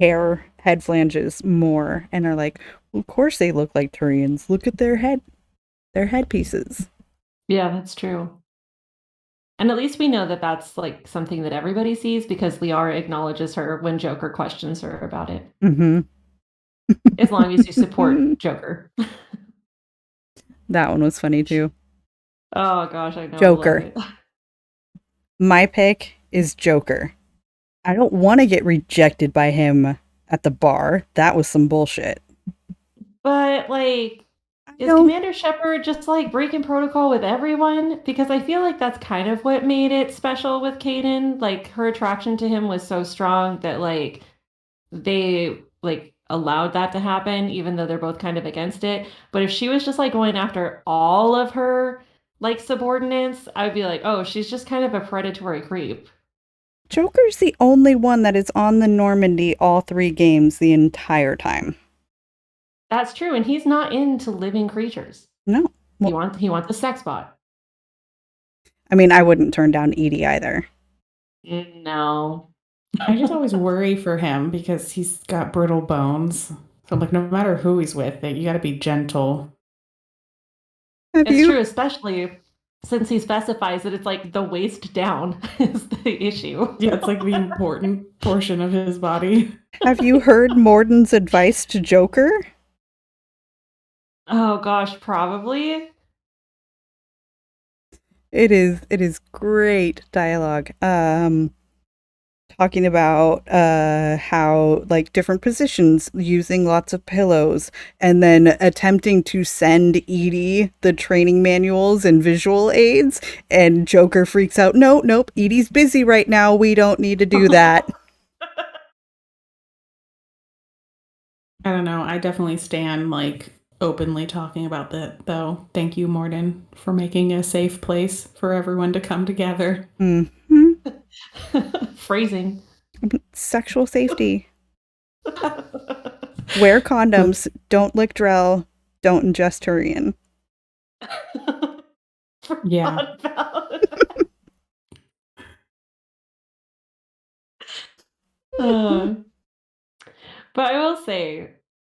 hair, head flanges more, and are like, well, of course they look like Turians. Look at their headpieces. Yeah, that's true. And at least we know that that's like something that everybody sees because Liara acknowledges her when Joker questions her about it. Mm-hmm. As long as you support Joker. That one was funny too. Oh gosh, I know. Joker. I love it. My pick is Joker. I don't want to get rejected by him at the bar. That was some bullshit. But like, is Commander Shepard just like breaking protocol with everyone? Because I feel like that's kind of what made it special with Kaden. Like her attraction to him was so strong that like they like allowed that to happen, even though they're both kind of against it. But if she was just like going after all of her like subordinates, I'd be like, oh, she's just kind of a predatory creep. Joker's the only one that is on the Normandy all 3 games the entire time. That's true, and he's not into living creatures. No. Well, he wants a sex bot. I mean, I wouldn't turn down Edie either. No. I just always worry for him because he's got brittle bones. So I'm like, no matter who he's with, you got to be gentle. It's true, especially since he specifies that it's like the waist down is the issue. Yeah, it's like the important portion of his body. Have you heard Morden's advice to Joker? Oh gosh, probably. It is great dialogue. talking about how like different positions, using lots of pillows, and then attempting to send Edie the training manuals and visual aids, and Joker freaks out. Nope, Edie's busy right now, we don't need to do that. I don't know. I definitely stand like openly talking about that, though. Thank you, Morden, for making a safe place for everyone to come together. Mm-hmm. Phrasing. Sexual safety. Wear condoms, don't lick Drell, don't ingest Turian. Yeah. But I will say,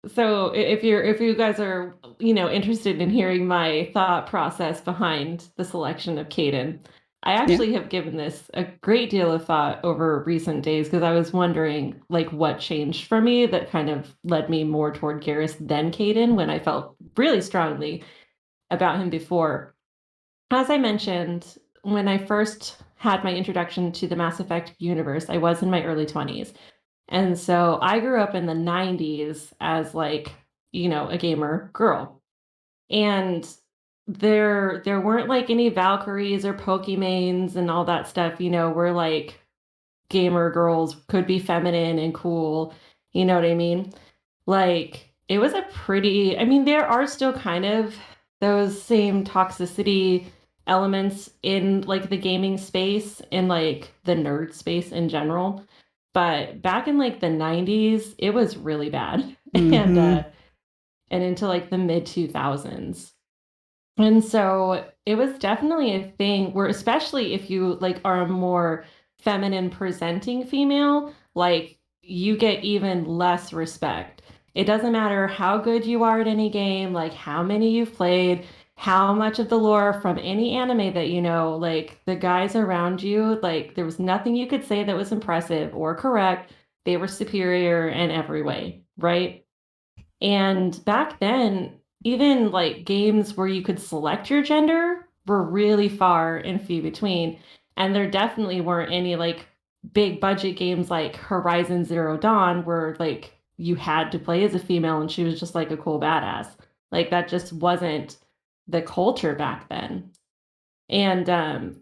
so if you guys are, interested in hearing my thought process behind the selection of Caden, I actually have given this a great deal of thought over recent days because I was wondering like what changed for me that kind of led me more toward Garrus than Caden when I felt really strongly about him before. As I mentioned, when I first had my introduction to the Mass Effect universe, I was in my early 20s. And so I grew up in the 90s as like, a gamer girl. And there weren't like any Valkyries or Pokemains and all that stuff, where like gamer girls could be feminine and cool, you know what I mean? Like it was a pretty, I mean, there are still kind of those same toxicity elements in like the gaming space and like the nerd space in general. But back in like the 90s, it was really bad. Mm-hmm. And into like the mid 2000s. And so it was definitely a thing where, especially if you like are a more feminine presenting female, like you get even less respect. It doesn't matter how good you are at any game, like how many you've played, how much of the lore from any anime that you know, like the guys around you, like there was nothing you could say that was impressive or correct. They were superior in every way, right? And back then, even like games where you could select your gender were really far and few between. And there definitely weren't any like big budget games like Horizon Zero Dawn where like you had to play as a female and she was just like a cool badass. Like that just wasn't the culture back then. And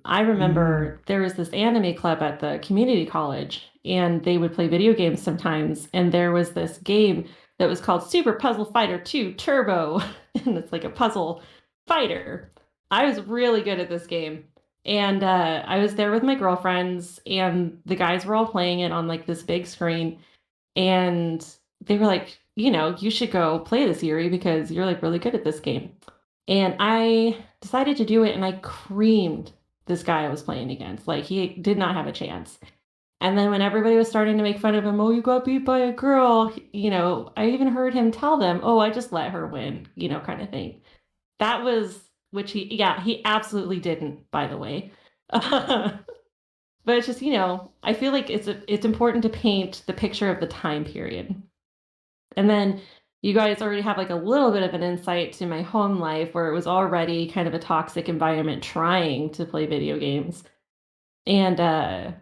I remember there was this anime club at the community college, and they would play video games sometimes. And there was this game that was called Super Puzzle Fighter 2 Turbo, and it's like a puzzle fighter. I was really good at this game. And I was there with my girlfriends, and the guys were all playing it on like this big screen. And they were like, you should go play this, Yuri, because you're like really good at this game. And I decided to do it and I creamed this guy I was playing against. Like he did not have a chance. And then when everybody was starting to make fun of him, oh, you got beat by a girl, I even heard him tell them, oh, I just let her win, kind of thing. That was which he absolutely didn't, by the way. But it's just, I feel like it's important to paint the picture of the time period. And then you guys already have like a little bit of an insight to my home life where it was already kind of a toxic environment trying to play video games. And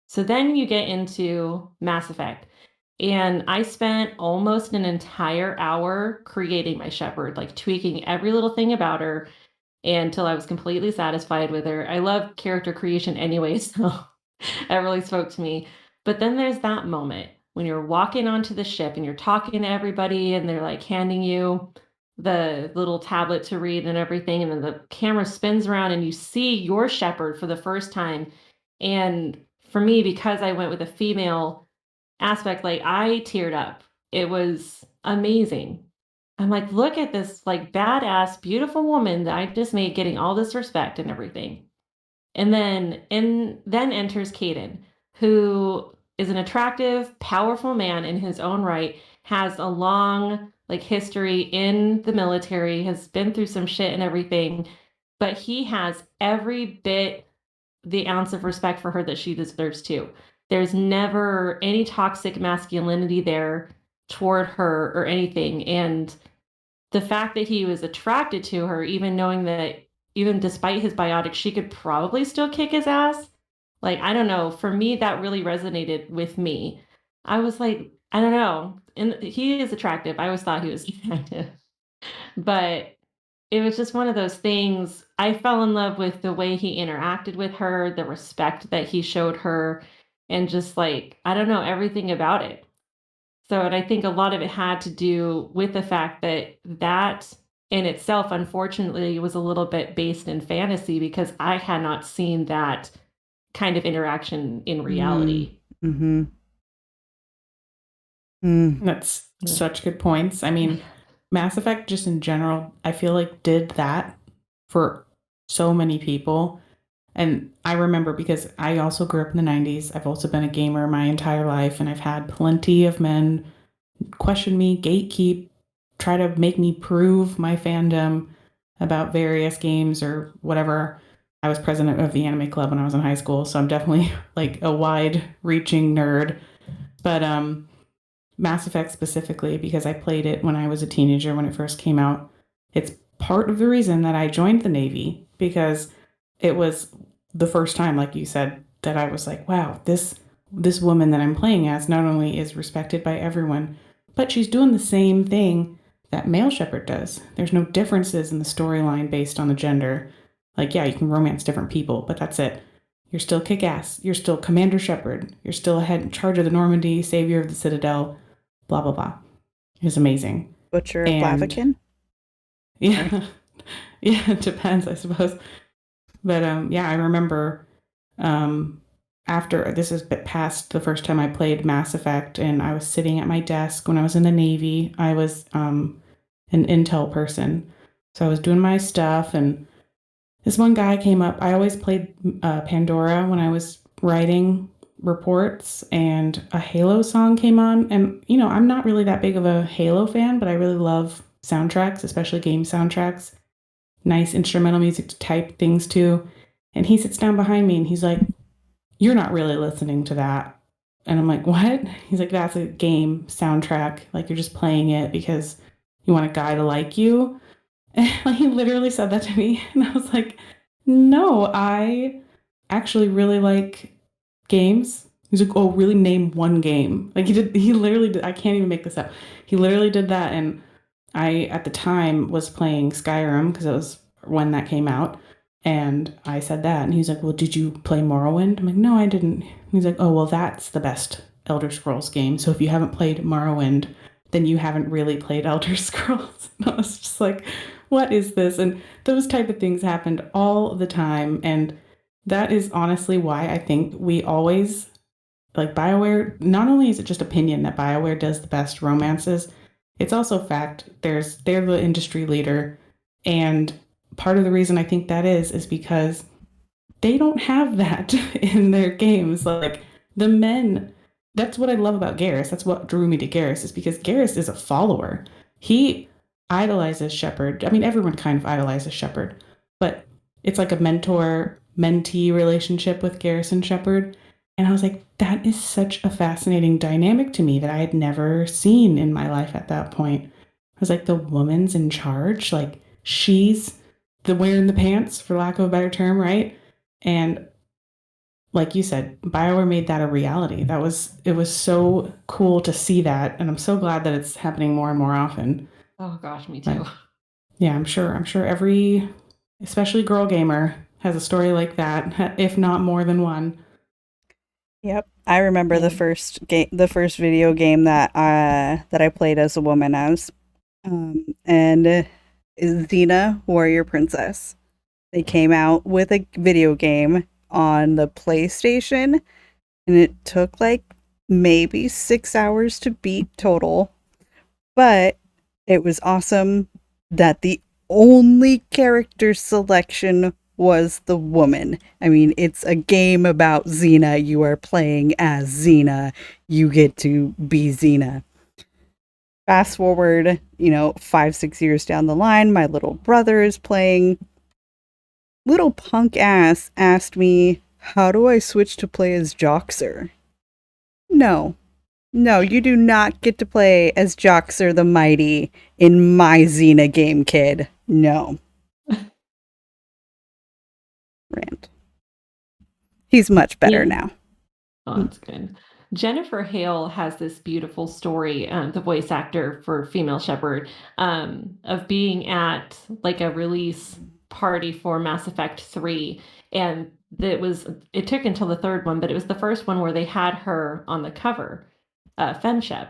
so then you get into Mass Effect. And I spent almost an entire hour creating my Shepard, like tweaking every little thing about her until I was completely satisfied with her. I love character creation anyway, so that really spoke to me. But then there's that moment when you're walking onto the ship and you're talking to everybody and they're like handing you the little tablet to read and everything. And then the camera spins around and you see your Shepherd for the first time. And for me, because I went with a female aspect, like I teared up. It was amazing. I'm like, look at this like badass, beautiful woman that I just made getting all this respect and everything. And then enters Caden, who is an attractive, powerful man in his own right, has a long like history in the military, has been through some shit and everything, but he has every bit the ounce of respect for her that she deserves too. There's never any toxic masculinity there toward her or anything. And the fact that he was attracted to her, even knowing that even despite his biotic, she could probably still kick his ass. Like, I don't know. For me, that really resonated with me. I was like, I don't know. And he is attractive. I always thought he was attractive. But it was just one of those things. I fell in love with the way he interacted with her, the respect that he showed her, and just like, I don't know, everything about it. So, and I think a lot of it had to do with the fact that that in itself, unfortunately, was a little bit based in fantasy because I had not seen that kind of interaction in reality. Mm-hmm. Mm. That's Yeah. such good points. I mean, Mass Effect, just in general, I feel like did that for so many people. And I remember because I also grew up in the 90s. I've also been a gamer my entire life, and I've had plenty of men question me, gatekeep, try to make me prove my fandom about various games or whatever. I was president of the anime club when I was in high school, so I'm definitely like a wide reaching nerd. But Mass Effect specifically, because I played it when I was a teenager when it first came out, it's part of the reason that I joined the Navy, because it was the first time, like you said, that I was like, wow, this woman that I'm playing as not only is respected by everyone, but she's doing the same thing that male Shepard does. There's no differences in the storyline based on the gender. Like, yeah, you can romance different people, but that's it. You're still kick ass. You're still Commander Shepard. You're still head in charge of the Normandy, savior of the Citadel, blah, blah, blah. It was amazing. Butcher of And Blaviken? yeah, yeah, it depends, I suppose. But yeah, I remember after this is past the first time I played Mass Effect, and I was sitting at my desk when I was in the Navy. I was an intel person, so I was doing my stuff, and this one guy came up. I always played Pandora when I was writing reports, and a Halo song came on. And, you know, I'm not really that big of a Halo fan, but I really love soundtracks, especially game soundtracks. Nice instrumental music to type things to. And he sits down behind me and he's like, "You're not really listening to that." And I'm like, "What?" He's like, "That's a game soundtrack. Like, you're just playing it because you want a guy to like you." And like, he literally said that to me. And I was like, "No, I actually really like games." He's like, "Oh, really? Name one game." Like, he literally did. I can't even make this up. He literally did that. And I, at the time, was playing Skyrim because it was when that came out. And I said that. And he's like, "Well, did you play Morrowind?" I'm like, "No, I didn't." He's like, "Oh, well, that's the best Elder Scrolls game. So if you haven't played Morrowind, then you haven't really played Elder Scrolls." And I was just like, what is this? And those type of things happened all the time. And that is honestly why I think we always, like, BioWare, not only is it just opinion that BioWare does the best romances, it's also fact. They're the industry leader. And part of the reason I think that is because they don't have that in their games. Like, the men, that's what I love about Garrus. That's what drew me to Garrus, is because Garrus is a follower. He idolizes Shepard. I mean, everyone kind of idolizes Shepard, but it's like a mentor mentee relationship with Garrus and Shepard. And I was like, that is such a fascinating dynamic to me that I had never seen in my life at that point. I was like, the woman's in charge. Like, she's the wearing the pants, for lack of a better term, right? And like you said, BioWare made that a reality. It was so cool to see that, and I'm so glad that it's happening more and more often. Oh gosh, me But too. yeah, I'm sure every, especially girl gamer, has a story like that, if not more than one. Yep. I remember Yeah. the first video game that I played as a woman as, and is Xena Warrior Princess. They came out with a video game on the PlayStation, and it took like maybe 6 hours to beat total. But it was awesome that the only character selection was the woman. I mean, it's a game about Xena. You are playing as Xena. You get to be Xena. Fast forward, 5, 6 years down the line, my little brother is playing. Little punk ass asked me, "How do I switch to play as Joxer?" No. No, you do not get to play as Joxer the Mighty in my Xena game, kid. No. Rant. He's much better Yeah. now. Oh, that's good. Jennifer Hale has this beautiful story, the voice actor for Female Shepherd, of being at like a release party for Mass Effect 3. And it took until the third one, but it was the first one where they had her on the cover, FemShep.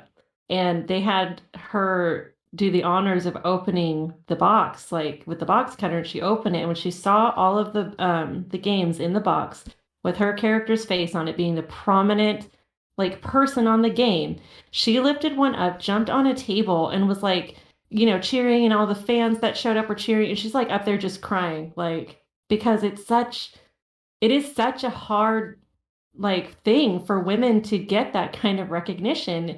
And they had her do the honors of opening the box, like with the box cutter, and she opened it. And when she saw all of the games in the box, with her character's face on it being the prominent like person on the game, she lifted one up, jumped on a table, and was like, cheering, and all the fans that showed up were cheering, and she's like up there just crying, like, because it is such a hard like thing for women to get that kind of recognition,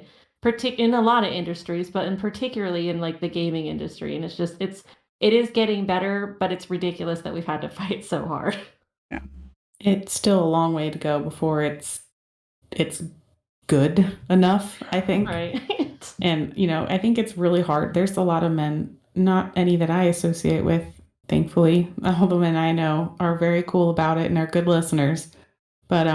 in a lot of industries, but in particularly in like the gaming industry. And it is getting better, but it's ridiculous that we've had to fight so hard. Yeah. It's still a long way to go before it's good enough, I think. Right. And, I think it's really hard. There's a lot of men, not any that I associate with, thankfully. All the men I know are very cool about it and are good listeners. But,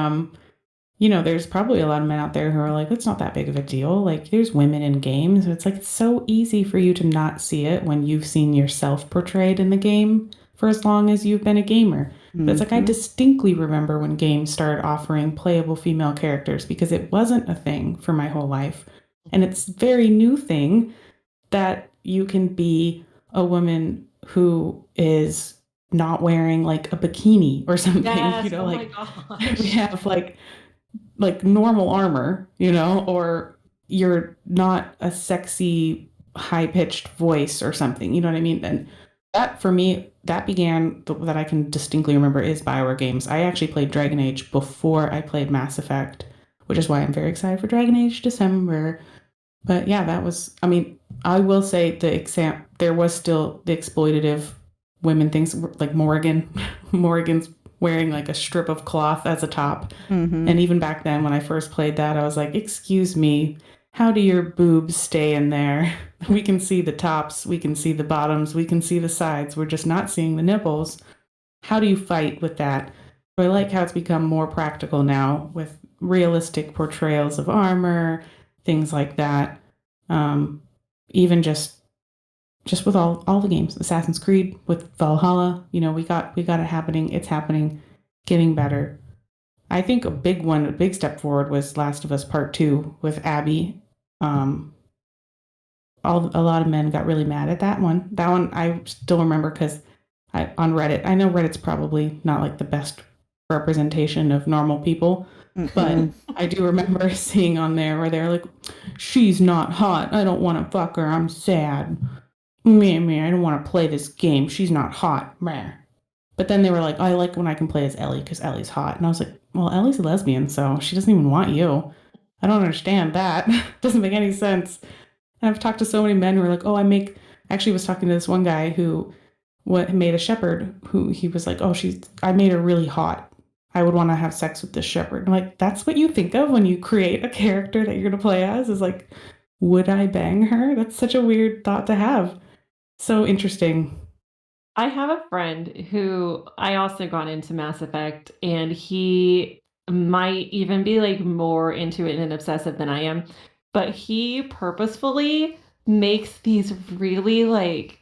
there's probably a lot of men out there who are like, it's not that big of a deal. Like, there's women in games. It's like, it's so easy for you to not see it when you've seen yourself portrayed in the game for as long as you've been a gamer. But it's like, I distinctly remember when games started offering playable female characters because it wasn't a thing for my whole life. And it's a very new thing that you can be a woman who is not wearing like a bikini or something, Yes. Oh like my gosh. we have like normal armor, or you're not a sexy high-pitched voice or something, you know what I mean? And that for me, that that I can distinctly remember is BioWare games. I actually played Dragon Age before I played Mass Effect, which is why I'm very excited for Dragon Age December. But yeah, that was, I will say there was still the exploitative women things, like Morrigan's wearing like a strip of cloth as a top. And even back then when I first played that, I was like, excuse me, how do your boobs stay in there? We can see the tops, we can see the bottoms, we can see the sides. We're just not seeing the nipples. How do you fight with that? But I like how it's become more practical now with realistic portrayals of armor, things like that. Even just with all the games, Assassin's Creed with Valhalla, we got it happening. It's happening, getting better. I think a big step forward was Last of Us Part 2 with Abby. A lot of men got really mad at that one. That one I still remember because on Reddit, I know Reddit's probably not like the best representation of normal people, but I do remember seeing on there where they're like, she's not hot. I don't want to fuck her. I'm sad. Me, I don't want to play this game. She's not hot. Meh. But then they were like, I like when I can play as Ellie because Ellie's hot. And I was like, well, Ellie's a lesbian, so she doesn't even want you. I don't understand that. Doesn't make any sense. And I've talked to so many men who are like, oh, actually was talking to this one guy who made a shepherd who he was like, oh, I made her really hot. I would want to have sex with this shepherd. I'm like, that's what you think of when you create a character that you're going to play as, is like, would I bang her? That's such a weird thought to have. So interesting. I have a friend who I also got into Mass Effect, and he might even be like more into it and obsessive than I am, but he purposefully makes these really like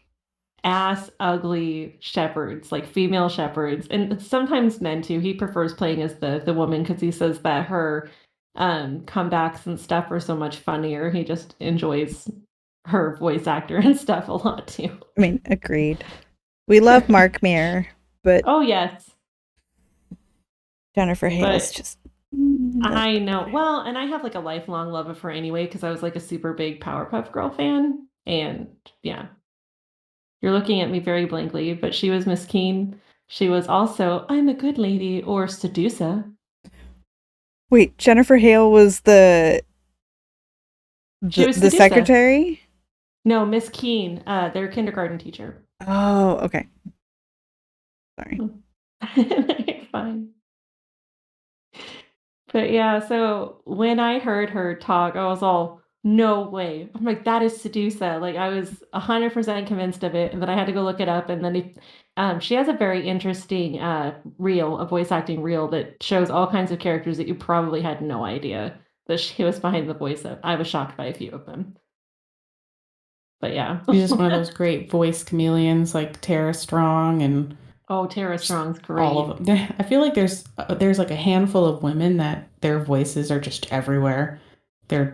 ass ugly shepherds, like female shepherds, and sometimes men too. He prefers playing as the woman because he says that her comebacks and stuff are so much funnier. He just enjoys her voice actor and stuff a lot too. Agreed. We love Mark Meer, but Oh yes, Jennifer Hale's but just. I know. Well, and I have like a lifelong love of her anyway because I was like a super big Powerpuff Girl fan, and yeah, you're looking at me very blankly, but she was Miss Keen. She was also I'm a Good Lady or Sedusa. Wait, Jennifer Hale was She was the Sedusa. secretary? No, Miss Keen, their kindergarten teacher. Oh, okay. Sorry. It's fine. But yeah, so when I heard her talk, I was all, no way. I'm like, that is Sedusa. Like, I was 100% convinced of it, and then I had to go look it up. And then she has a very interesting reel, a voice acting reel that shows all kinds of characters that you probably had no idea that she was behind the voice of. I was shocked by a few of them. But yeah. She's just one of those great voice chameleons like Tara Strong and Oh, Tara Strong's great. all of them. I feel like there's like a handful of women that their voices are just everywhere. They're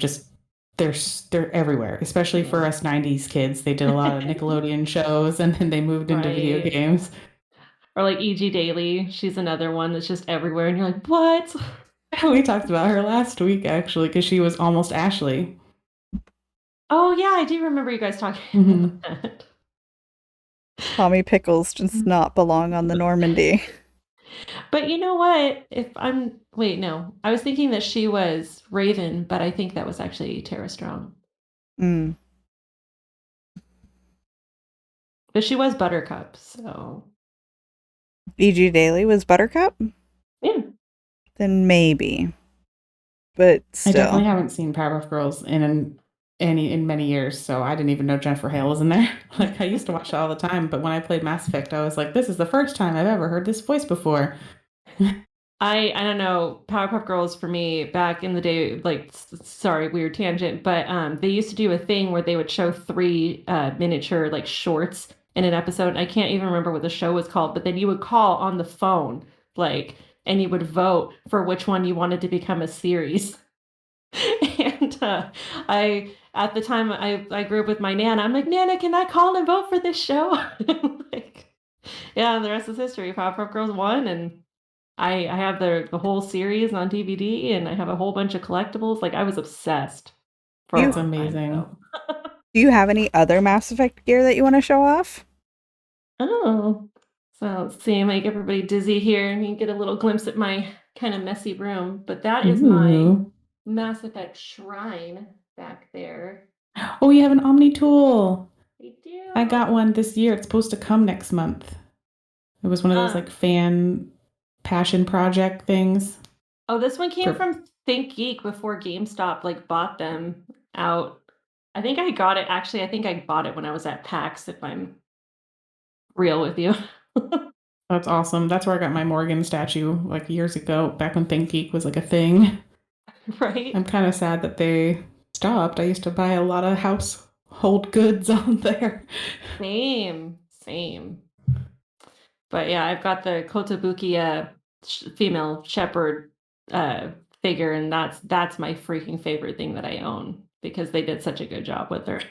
everywhere, especially for us 90s kids. They did a lot of Nickelodeon shows and then they moved into video Right. games. Or like E.G. Daily. She's another one that's just everywhere, and you're like, what? We talked about her last week actually because she was almost Ashley. Oh yeah, I do remember you guys talking Mhm. about that. Tommy Pickles does not belong on the Normandy. But you know what? Wait, no. I was thinking that she was Raven, but I think that was actually Tara Strong. Mm. But she was Buttercup, so E.G. Daily was Buttercup? yeah. Then maybe. But I definitely still. haven't seen Powerpuff Girls in many years, so I didn't even know Jennifer Hale was in there. Like I used to watch it all the time, but when I played Mass Effect, I was like, this is the first time I've ever heard this voice before. I don't know, Powerpuff Girls for me back in the day, like sorry, weird tangent, but they used to do a thing where they would show 3 miniature like shorts in an episode. And I can't even remember what the show was called, but then you would call on the phone, like, and you would vote for which one you wanted to become a series. And I at the time I grew up with my Nana. I'm like, Nana, can I call and vote for this show? Like, yeah, the rest is history. Powerpuff Girls won, and I have the whole series on DVD, and I have a whole bunch of collectibles. Like I was obsessed for a That's long time, amazing. so. Do you have any other Mass Effect gear that you want to show off? Oh, so let's see, make everybody dizzy here, and you get a little glimpse at my kind of messy room. But that is my Ooh. Mass Effect shrine back there. Oh, you have an Omni tool. I do. I got one this year. It's supposed to come next month. It was one of those like fan passion project things. Oh, this one came For- from Think Geek before GameStop like bought them out. I think I got it. Actually, I think I bought it when I was at PAX, if I'm real with you. That's awesome. That's where I got my Morgan statue like years ago, back when Think Geek was like a thing. Right? I'm kind of sad that they stopped. I used to buy a lot of household goods on there. Same. But yeah, I've got the Kotobuki female shepherd figure, and that's my freaking favorite thing that I own because they did such a good job with her.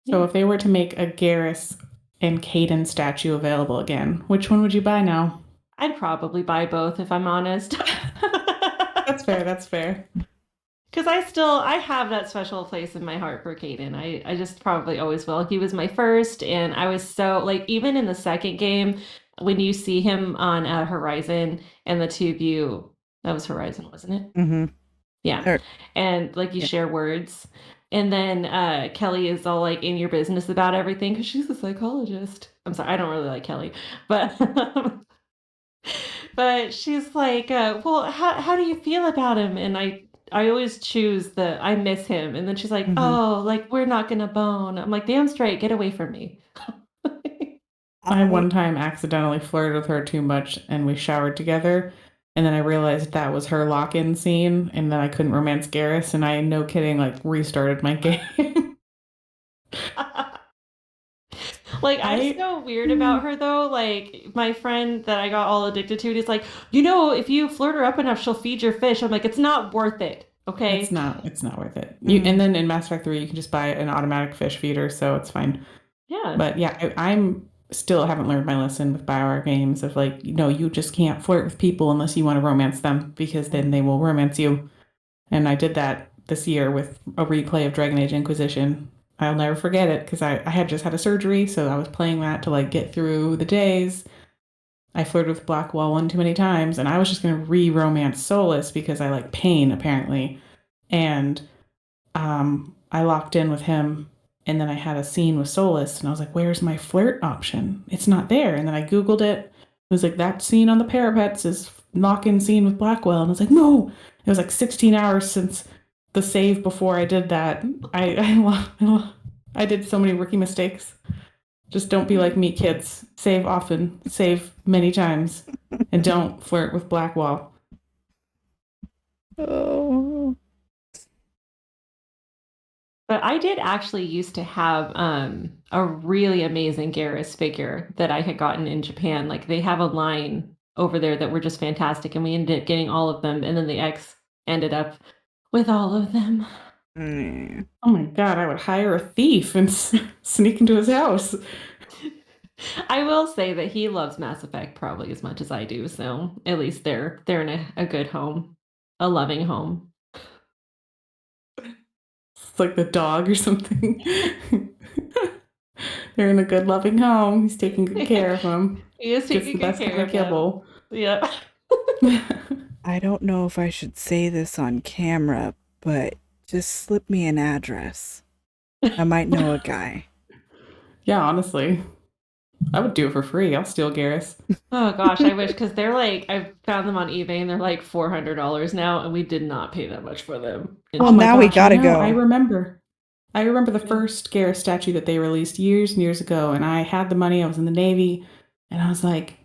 So if they were to make a Garrus and Caden statue available again, which one would you buy now? I'd probably buy both if I'm honest. That's fair. Because I have that special place in my heart for Caden. I just probably always will. He was my first, and I was so, like, even in the second game, when you see him on Horizon, and the two of you, that was Horizon, wasn't it? Mm-hmm. Yeah. And, like, you share words. And then Kelly is all, like, in your business about everything, because she's a psychologist. I'm sorry, I don't really like Kelly. But... But she's like, well, how do you feel about him? And I always choose I miss him. And then she's like, oh, like, we're not going to bone. I'm like, damn straight, get away from me. I one time accidentally flirted with her too much and we showered together. And then I realized that was her lock-in scene and then I couldn't romance Garrus and I, no kidding, like restarted my game. Like, I'm so weird about her, though. Like, my friend that I got all addicted to is like, if you flirt her up enough, she'll feed your fish. I'm like, it's not worth it. Okay. It's not worth it. And then in Mass Effect 3, you can just buy an automatic fish feeder, so it's fine. Yeah. But yeah, I'm still haven't learned my lesson with BioWare games of like, you just can't flirt with people unless you want to romance them because then they will romance you. And I did that this year with a replay of Dragon Age Inquisition. I'll never forget it because I had just had a surgery, so I was playing that to like get through the days. I flirted with Blackwall one too many times, and I was just going to re-romance Solus because I like pain, apparently. And I locked in with him, and then I had a scene with Solus, and I was like, where's my flirt option? It's not there. And then I Googled it. It was like, that scene on the parapets is lock-in scene with Blackwell. And I was like, no! It was like 16 hours since the save before I did that. I did so many rookie mistakes. Just don't be like me, kids. Save often, save many times, and don't flirt with Blackwall. Oh. But I did actually used to have a really amazing Garrus figure that I had gotten in Japan. Like they have a line over there that were just fantastic, and we ended up getting all of them, and then the ex ended up with all of them. Mm. Oh my god, I would hire a thief and sneak into his house. I will say that he loves Mass Effect probably as much as I do, so at least they're in a good home, a loving home. It's like the dog or something. They're in a good, loving home. He's taking good care of them. He is Gets the taking good best kind care of of them. kibble. Yeah. I don't know if I should say this on camera, but just slip me an address. I might know a guy. Yeah, honestly. I would do it for free. I'll steal Garrus. Oh gosh, I wish, because they're like, I found them on eBay and they're like $400 now, and we did not pay that much for them. Well, Oh my now we gosh, gotta I know. go. I remember the Yeah. first Garrus statue that they released years and years ago, and I had the money. I was in the Navy, and I was like,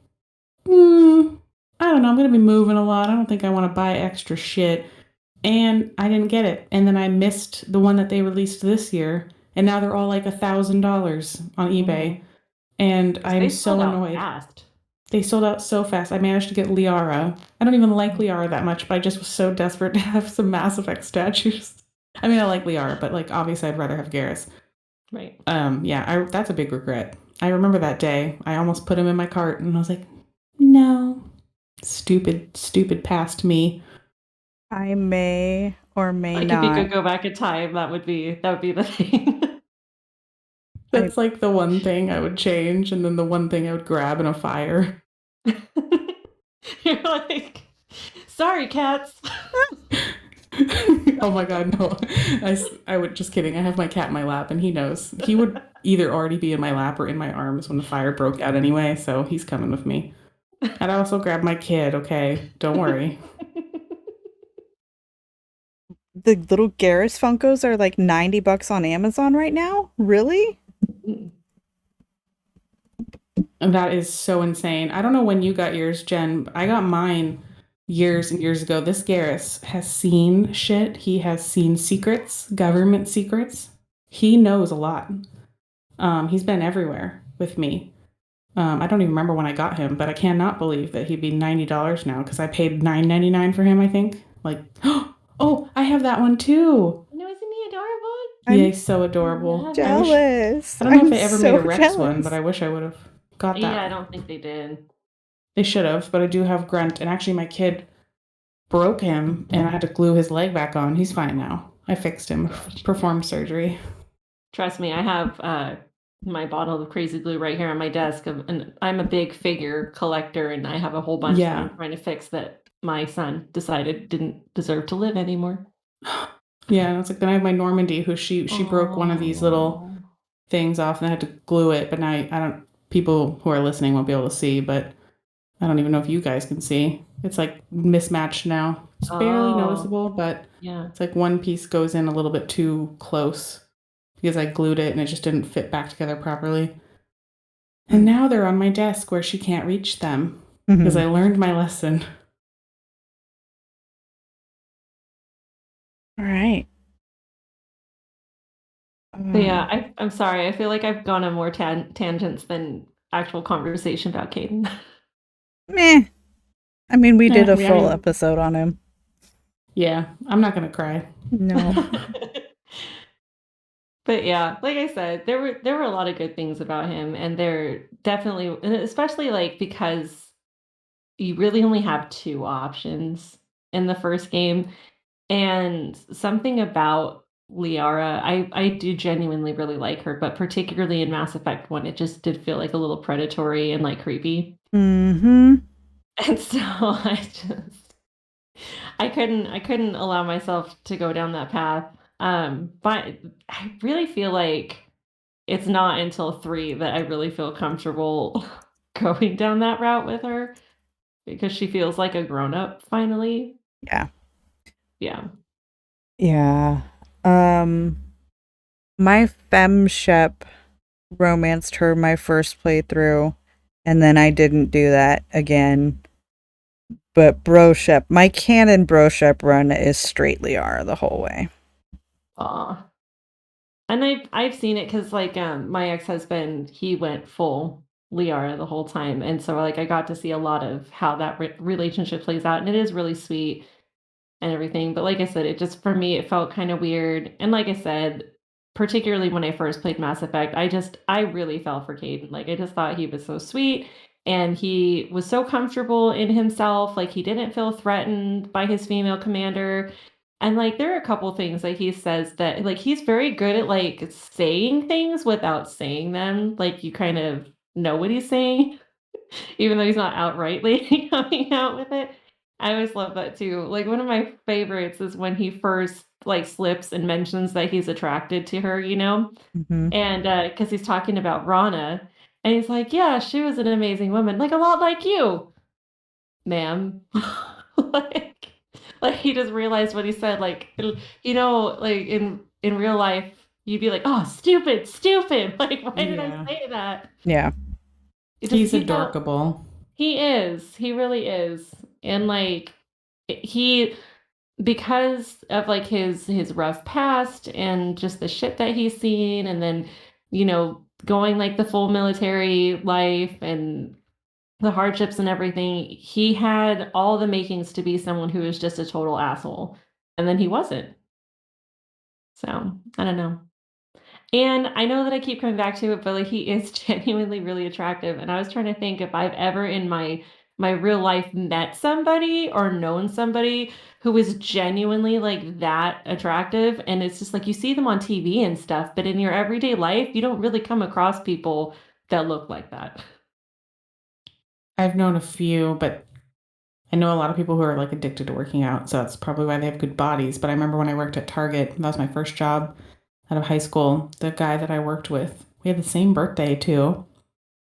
I don't know. I'm going to be moving a lot. I don't think I want to buy extra shit. And I didn't get it. And then I missed the one that they released this year, and now they're all like $1,000 on eBay. And I'm They so sold out annoyed. fast. They sold out so fast. I managed to get Liara. I don't even like Liara that much, but I just was so desperate to have some Mass Effect statues. I mean, I like Liara, but like obviously I'd rather have Garrus. Right. Yeah, that's a big regret. I remember that day. I almost put him in my cart, and I was like, no, stupid past me. I may or may Like if you not. could go back in time, that would be the thing. That's like the one thing I would change, and then the one thing I would grab in a fire. You're like, sorry, cats. Oh my god, no. I would, just kidding. I have my cat in my lap, and he knows. He would either already be in my lap or in my arms when the fire broke out anyway, so he's coming with me. I'd also grab my kid, okay? Don't worry. The little Garrus Funkos are like $90 on Amazon right now? Really? And that is so insane. I don't know when you got yours, Jen. But I got mine years and years ago. This Garrus has seen shit. He has seen secrets, government secrets. He knows a lot. He's been everywhere with me. I don't even remember when I got him, but I cannot believe that he'd be $90 now because I paid $9.99 for him, I think. Like, oh, I have that one too. No, isn't he adorable? Yeah, he's so adorable. Jealous. I don't know if I'm they ever so made a Rex jealous. one, but I wish I would have got that. Yeah, I don't think they did. They should have, but I do have Grunt, and actually my kid broke him, and I had to glue his leg back on. He's fine now. I fixed him, performed surgery. Trust me, I have my bottle of crazy glue right here on my desk, and I'm a big figure collector, and I have a whole bunch that I'm trying to fix that my son decided didn't deserve to live anymore. Yeah, it's like then I have my Normandy, who she broke one of these little things off, and I had to glue it. But now I don't. People who are listening won't be able to see, but I don't even know if you guys can see. It's like mismatched now. It's barely noticeable, but Yeah. it's like one piece goes in a little bit too close because I glued it and it just didn't fit back together properly. And now they're on my desk where she can't reach them because I learned my lesson. All right. But yeah, I'm sorry. I feel like I've gone on more tangents than actual conversation about Caden. Meh. I mean, we did a we full haven't- episode on him. Yeah, I'm not gonna cry. No. But yeah, like I said, there were a lot of good things about him, and they're definitely, and especially like because you really only have two options in the first game, and something about Liara, I do genuinely really like her, but particularly in Mass Effect 1, it just did feel like a little predatory and like creepy. Mm-hmm. And so I couldn't allow myself to go down that path. But I really feel like it's not until 3 that I really feel comfortable going down that route with her, because she feels like a grown up finally. Yeah. Yeah. Yeah. My femshep romanced her my first playthrough, and then I didn't do that again. But broshep, my canon broshep run is straight Liara the whole way. Aw. And I've seen it because like, my ex-husband, he went full Liara the whole time, and so, like, I got to see a lot of how that relationship plays out, and it is really sweet and everything, but like I said, it just for me, it felt kinda weird, and like I said, particularly when I first played Mass Effect, I really fell for Caden, like, I just thought he was so sweet, and he was so comfortable in himself, like, he didn't feel threatened by his female commander, and, like, there are a couple things that he says that like, he's very good at, like, saying things without saying them, like, you kind of know what he's saying, even though he's not outrightly coming out with it. I always love that too. Like, one of my favorites is when he first, like, slips and mentions that he's attracted to her, you know? Mm-hmm. And, because he's talking about Rana, and he's like, "Yeah, she was an amazing woman, like, a lot like you, ma'am." Like like, he just realized what he said, like, like, in real life, you'd be like, "Oh, stupid, stupid, like, why did I Yeah. say that?" Yeah. It just He's he felt adorkable. he is, he really is, and, like, he because of, like, his rough past and just the shit that he's seen, and then, going, like, the full military life and the hardships and everything, he had all the makings to be someone who is just a total asshole, and then he wasn't. So, I don't know. And I know that I keep coming back to it, but, like, he is genuinely really attractive, and I was trying to think if I've ever in my real life met somebody or known somebody who is genuinely, like, that attractive, and it's just like you see them on TV and stuff, but in your everyday life, you don't really come across people that look like that. I've known a few, but I know a lot of people who are like addicted to working out, so that's probably why they have good bodies. But I remember when I worked at Target, that was my first job out of high school. The guy that I worked with, we had the same birthday too,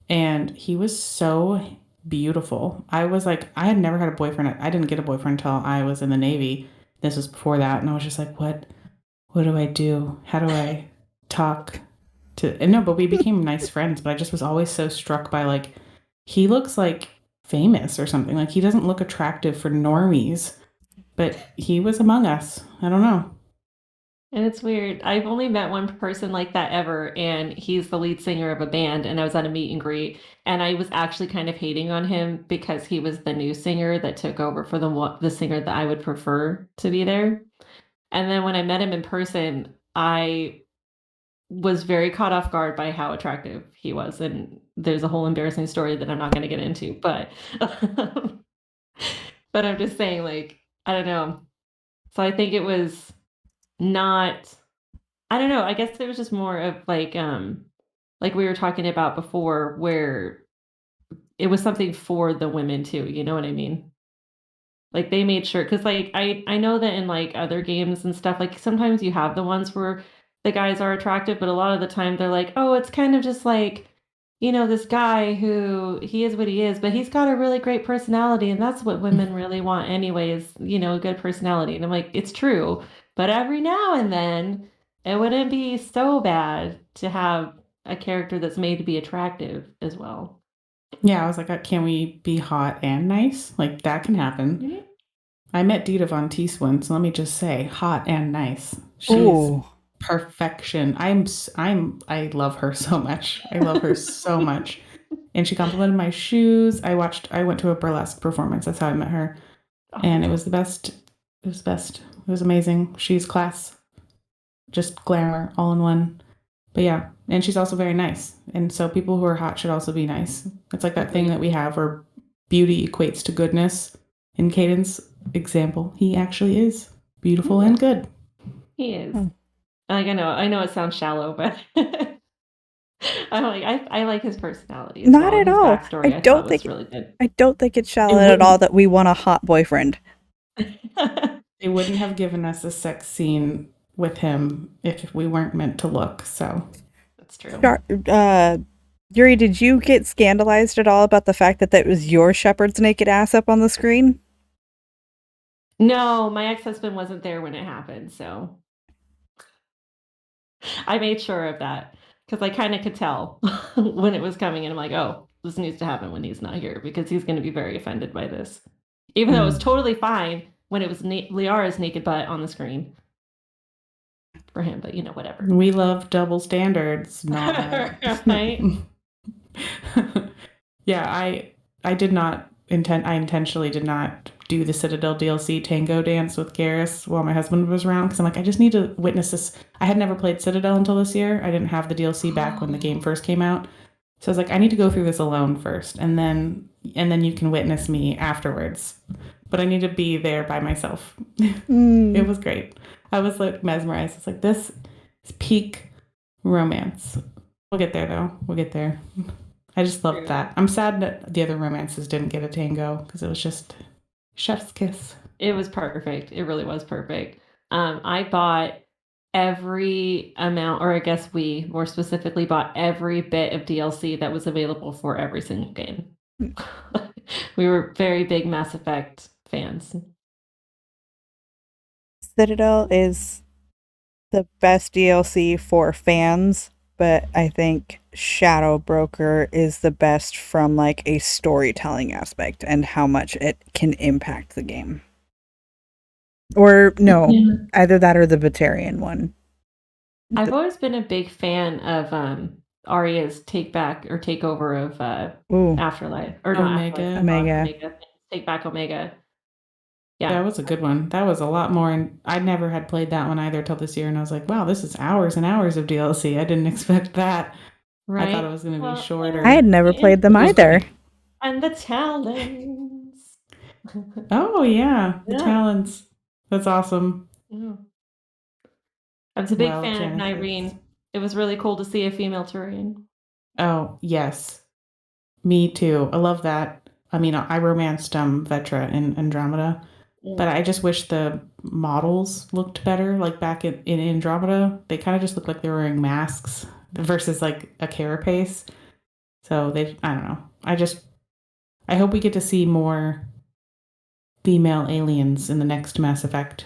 and he was so beautiful. I was like, I had never had a boyfriend. I didn't get a boyfriend until I was in the Navy. This was before that, and I was just like, what do I do? How do I talk to? And no, but we became nice friends. But I just was always so struck by like, he looks like famous or something. Like he doesn't look attractive for normies, but he was among us. I don't know. And it's weird. I've only met one person like that ever, and he's the lead singer of a band, and I was at a meet and greet, and I was actually kind of hating on him because he was the new singer that took over for the singer that I would prefer to be there. And then when I met him in person, I was very caught off guard by how attractive he was, and there's a whole embarrassing story that I'm not gonna get into, but but I'm just saying, like, I don't know. So I think it was not I don't know, I guess it was just more of like we were talking about before, where it was something for the women too, you know what I mean? Like, they made sure, because like, I know that in, like, other games and stuff, like, sometimes you have the ones where the guys are attractive, but a lot of the time they're like, "Oh, it's kind of just like, this guy who he is what he is, but he's got a really great personality, and that's what women really want anyways, a good personality." And I'm like, "It's true, but every now and then, it wouldn't be so bad to have a character that's made to be attractive as well." Yeah, I was like, can we be hot and nice? Like that can happen. Mhm. I met Dita Von Teese once. Let me just say, hot and nice. She's Oh, perfection. I love her so much. I love her so much. And she complimented my shoes. I went to a burlesque performance. That's how I met her. And it was the best. It was the best. It was amazing. She's class, just glamour all in one. But yeah, and she's also very nice. And so people who are hot should also be nice. It's like that thing Agreed. that we have where beauty equates to goodness. In Caden's example, he actually is beautiful and good. He is. Hmm. Like, I know it sounds shallow, but I like his personality as not well, and at his all. backstory I thought was really good. I don't think it's It shallow at all wouldn't that we want a hot boyfriend. they wouldn't have given us a sex scene with him if we weren't meant to look. So That's true. Yuri, did you get scandalized at all about the fact that that was your shepherd's naked ass up on the screen? No, my ex-husband wasn't there when it happened, so I made sure of that because I kinda could tell when it was coming, and I'm like, "Oh, this needs to happen when he's not here because he's gonna be very offended by this." Even though it was totally fine when it was Liara's naked butt on the screen for him, but, whatever. We love double standards and all that. Right? Yeah, I did not I intentionally did not do the Citadel DLC tango dance with Garrus while my husband was around because I'm like, I just need to witness this. I had never played Citadel until this year. I didn't have the DLC back when the game first came out. So I was like, I need to go through this alone first, and then you can witness me afterwards. But I need to be there by myself. It was great. I was like mesmerized. It's like this is peak romance. We'll get there though. We'll get there. I just loved that. I'm sad that the other romances didn't get a tango because it was just chef's kiss. It was perfect. It really was perfect. I bought every amount, or I guess we more specifically bought every bit of DLC that was available for every single game. We were very big Mass Effect fans. Citadel is the best DLC for fans, but I think Shadow Broker is the best from like a storytelling aspect and how much it can impact the game. Or no, either that or the Batarian one. I've always been a big fan of Arya's takeover of Afterlife. Or not Omega. Afterlife, Omega. Take back Omega. Yeah. That was a good one. That was a lot more. And I never had played that one either till this year. And I was like, wow, this is hours and hours of DLC. I didn't expect that. Right. I thought it was going to be shorter. I had never played them either. And the Talons. Oh, yeah. The Talons. That's awesome. Yeah. I was a big fan of Nyreen. It was really cool to see a female Turian. Oh, yes. Me too. I love that. I mean, I romanced Vetra in Andromeda, but I just wish the models looked better. Like back in Andromeda, they kind of just looked like they were wearing masks versus like a carapace. So I don't know. I hope we get to see more female aliens in the next Mass Effect.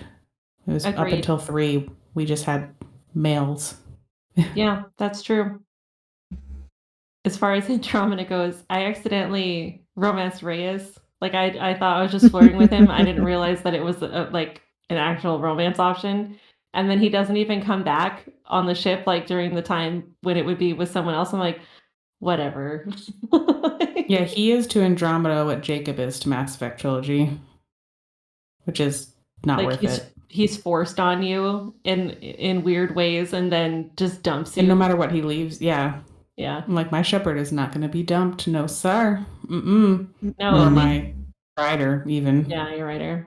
It was Agreed. Up until 3, we just had males. Yeah, that's true. As far as Andromeda goes, I accidentally romanced Reyes. Like I thought I was just flirting with him. I didn't realize that it was like an actual romance option. And then he doesn't even come back on the ship like during the time when it would be with someone else. I'm like, whatever. Yeah, he is to Andromeda what Jacob is to Mass Effect Trilogy, which is not like worth it. He's forced on you in weird ways and then just dumps you. And no matter what he leaves, yeah. Yeah. I'm like, my shepherd is not going to be dumped. No, sir. Mm-mm. No. Or my rider, even. Yeah, your rider.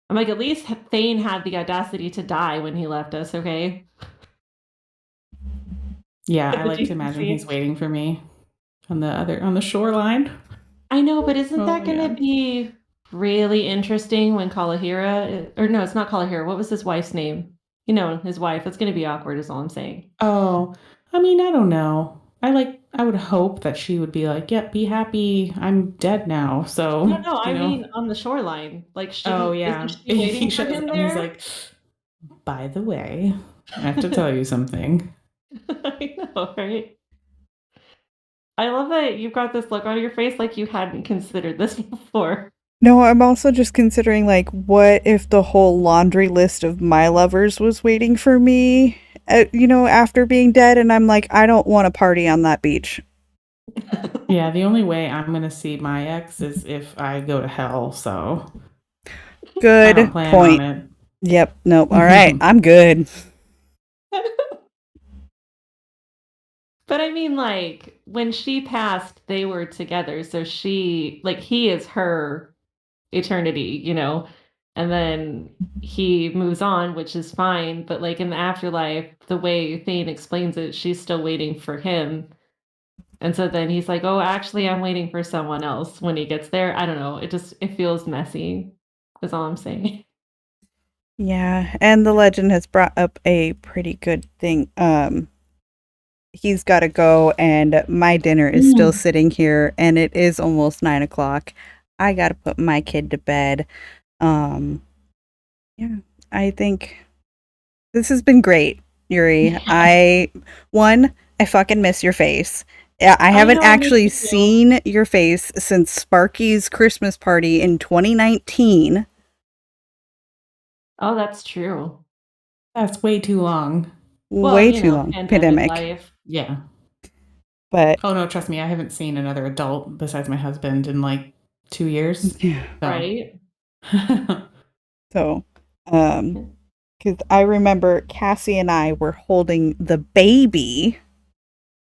I'm like, at least Thane had the audacity to die when he left us, okay? Yeah, I like to imagine he's waiting for me on the shoreline. I know, but isn't that going to be really interesting when Kalahira, or no, it's not Kalahira. What was his wife's name? His wife. It's going to be awkward is all I'm saying. Oh, I mean, I don't know. I would hope that she would be like, yep, be happy. I'm dead now. So no, I mean on the shoreline. Like, isn't she waiting for him there? He's like, by the way, I have to tell you something. I know, right? I love that you've got this look on your face like you hadn't considered this before. No, I'm also just considering, like, what if the whole laundry list of my lovers was waiting for me, after being dead, and I'm like, I don't want to party on that beach. Yeah, the only way I'm going to see my ex is if I go to hell, so. Good I don't plan point. on it. Yep, nope, all right, I'm good. But I mean, like, when she passed, they were together, so he is her eternity, and then he moves on, which is fine, but like in the afterlife, the way Thane explains it, she's still waiting for him. And so then he's like, oh, actually I'm waiting for someone else when he gets there. I don't know, it feels messy, is all I'm saying. Yeah, and the legend has brought up a pretty good thing. He's got to go, and my dinner is still sitting here, and it is almost 9 o'clock. I got to put my kid to bed. Yeah, I think this has been great, Yuri. I fucking miss your face. Yeah, I haven't know, I miss actually you too. seen your face since Sparky's Christmas party in 2019. Oh, that's true. That's way too long. Well, Way too long. pandemic Pandemic. life. Yeah. But Oh no, trust me, I haven't seen another adult besides my husband in like 2 years. yeah. So. Right? So, because I remember Cassie and I were holding the baby,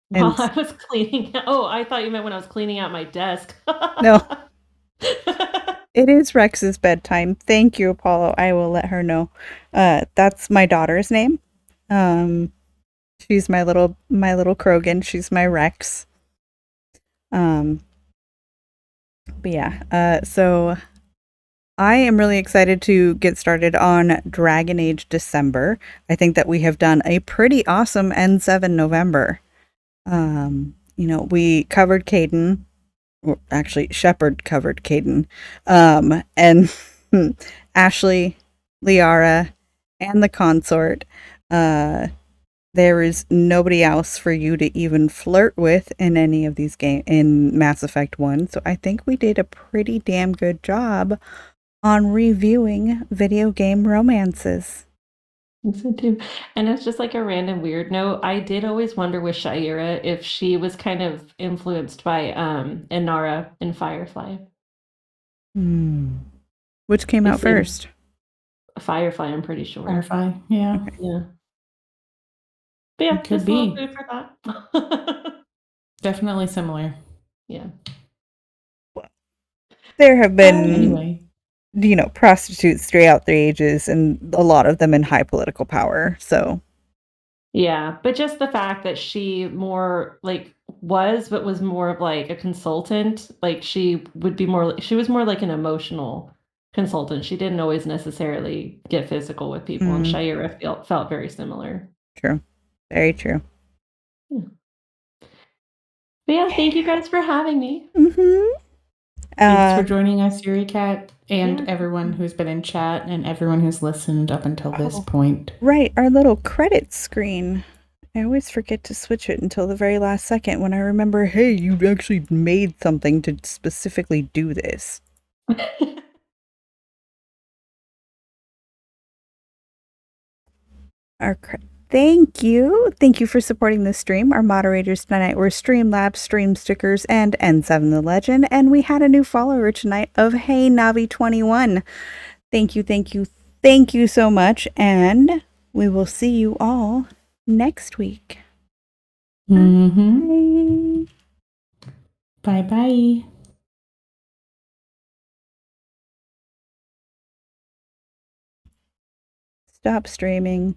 While and I was cleaning oh, I thought you meant when I was cleaning out my desk. no, it is Rex's bedtime. Thank you, Apollo. I will let her know. That's my daughter's name. Um, she's my little Krogan. She's my Rex. Um, but yeah. So I am really excited to get started on Dragon Age December. I think that we have done a pretty awesome N7 November. We covered Caden, or actually Shepard covered Caden, and Ashley, Liara, and the consort. There is nobody else for you to even flirt with in any of these games in Mass Effect 1. So I think we did a pretty damn good job on reviewing video game romances. So too. And it's just like a random weird note. I did always wonder with Sha'Ira if she was kind of influenced by Inara in Firefly. Which came It out seemed first? Firefly, I'm pretty sure. Firefly, yeah. Okay. Yeah. But yeah, It could just a little be. food for thought. Definitely similar. Yeah. There have been, Anyway. prostitutes throughout the ages, and a lot of them in high political power. So, Yeah, but just the fact that she more like but was more of like a consultant. Like she was more like an emotional consultant. She didn't always necessarily get physical with people, and Sha'Ira felt very similar. true. Very true. Yeah. But yeah, thank you guys for having me. Thanks for joining us, Yuri Cat, and Yeah. everyone who's been in chat and everyone who's listened up until this point. Right, our little credit screen. I always forget to switch it until the very last second when I remember, hey, you actually made something to specifically do this. Thank you. Thank you for supporting this stream. Our moderators tonight were Streamlabs, Stream Stickers, and N7 the Legend. And we had a new follower tonight of Hey Navi21. Thank you, thank you, thank you so much. And we will see you all next week. Mm-hmm. Bye-bye. Stop streaming.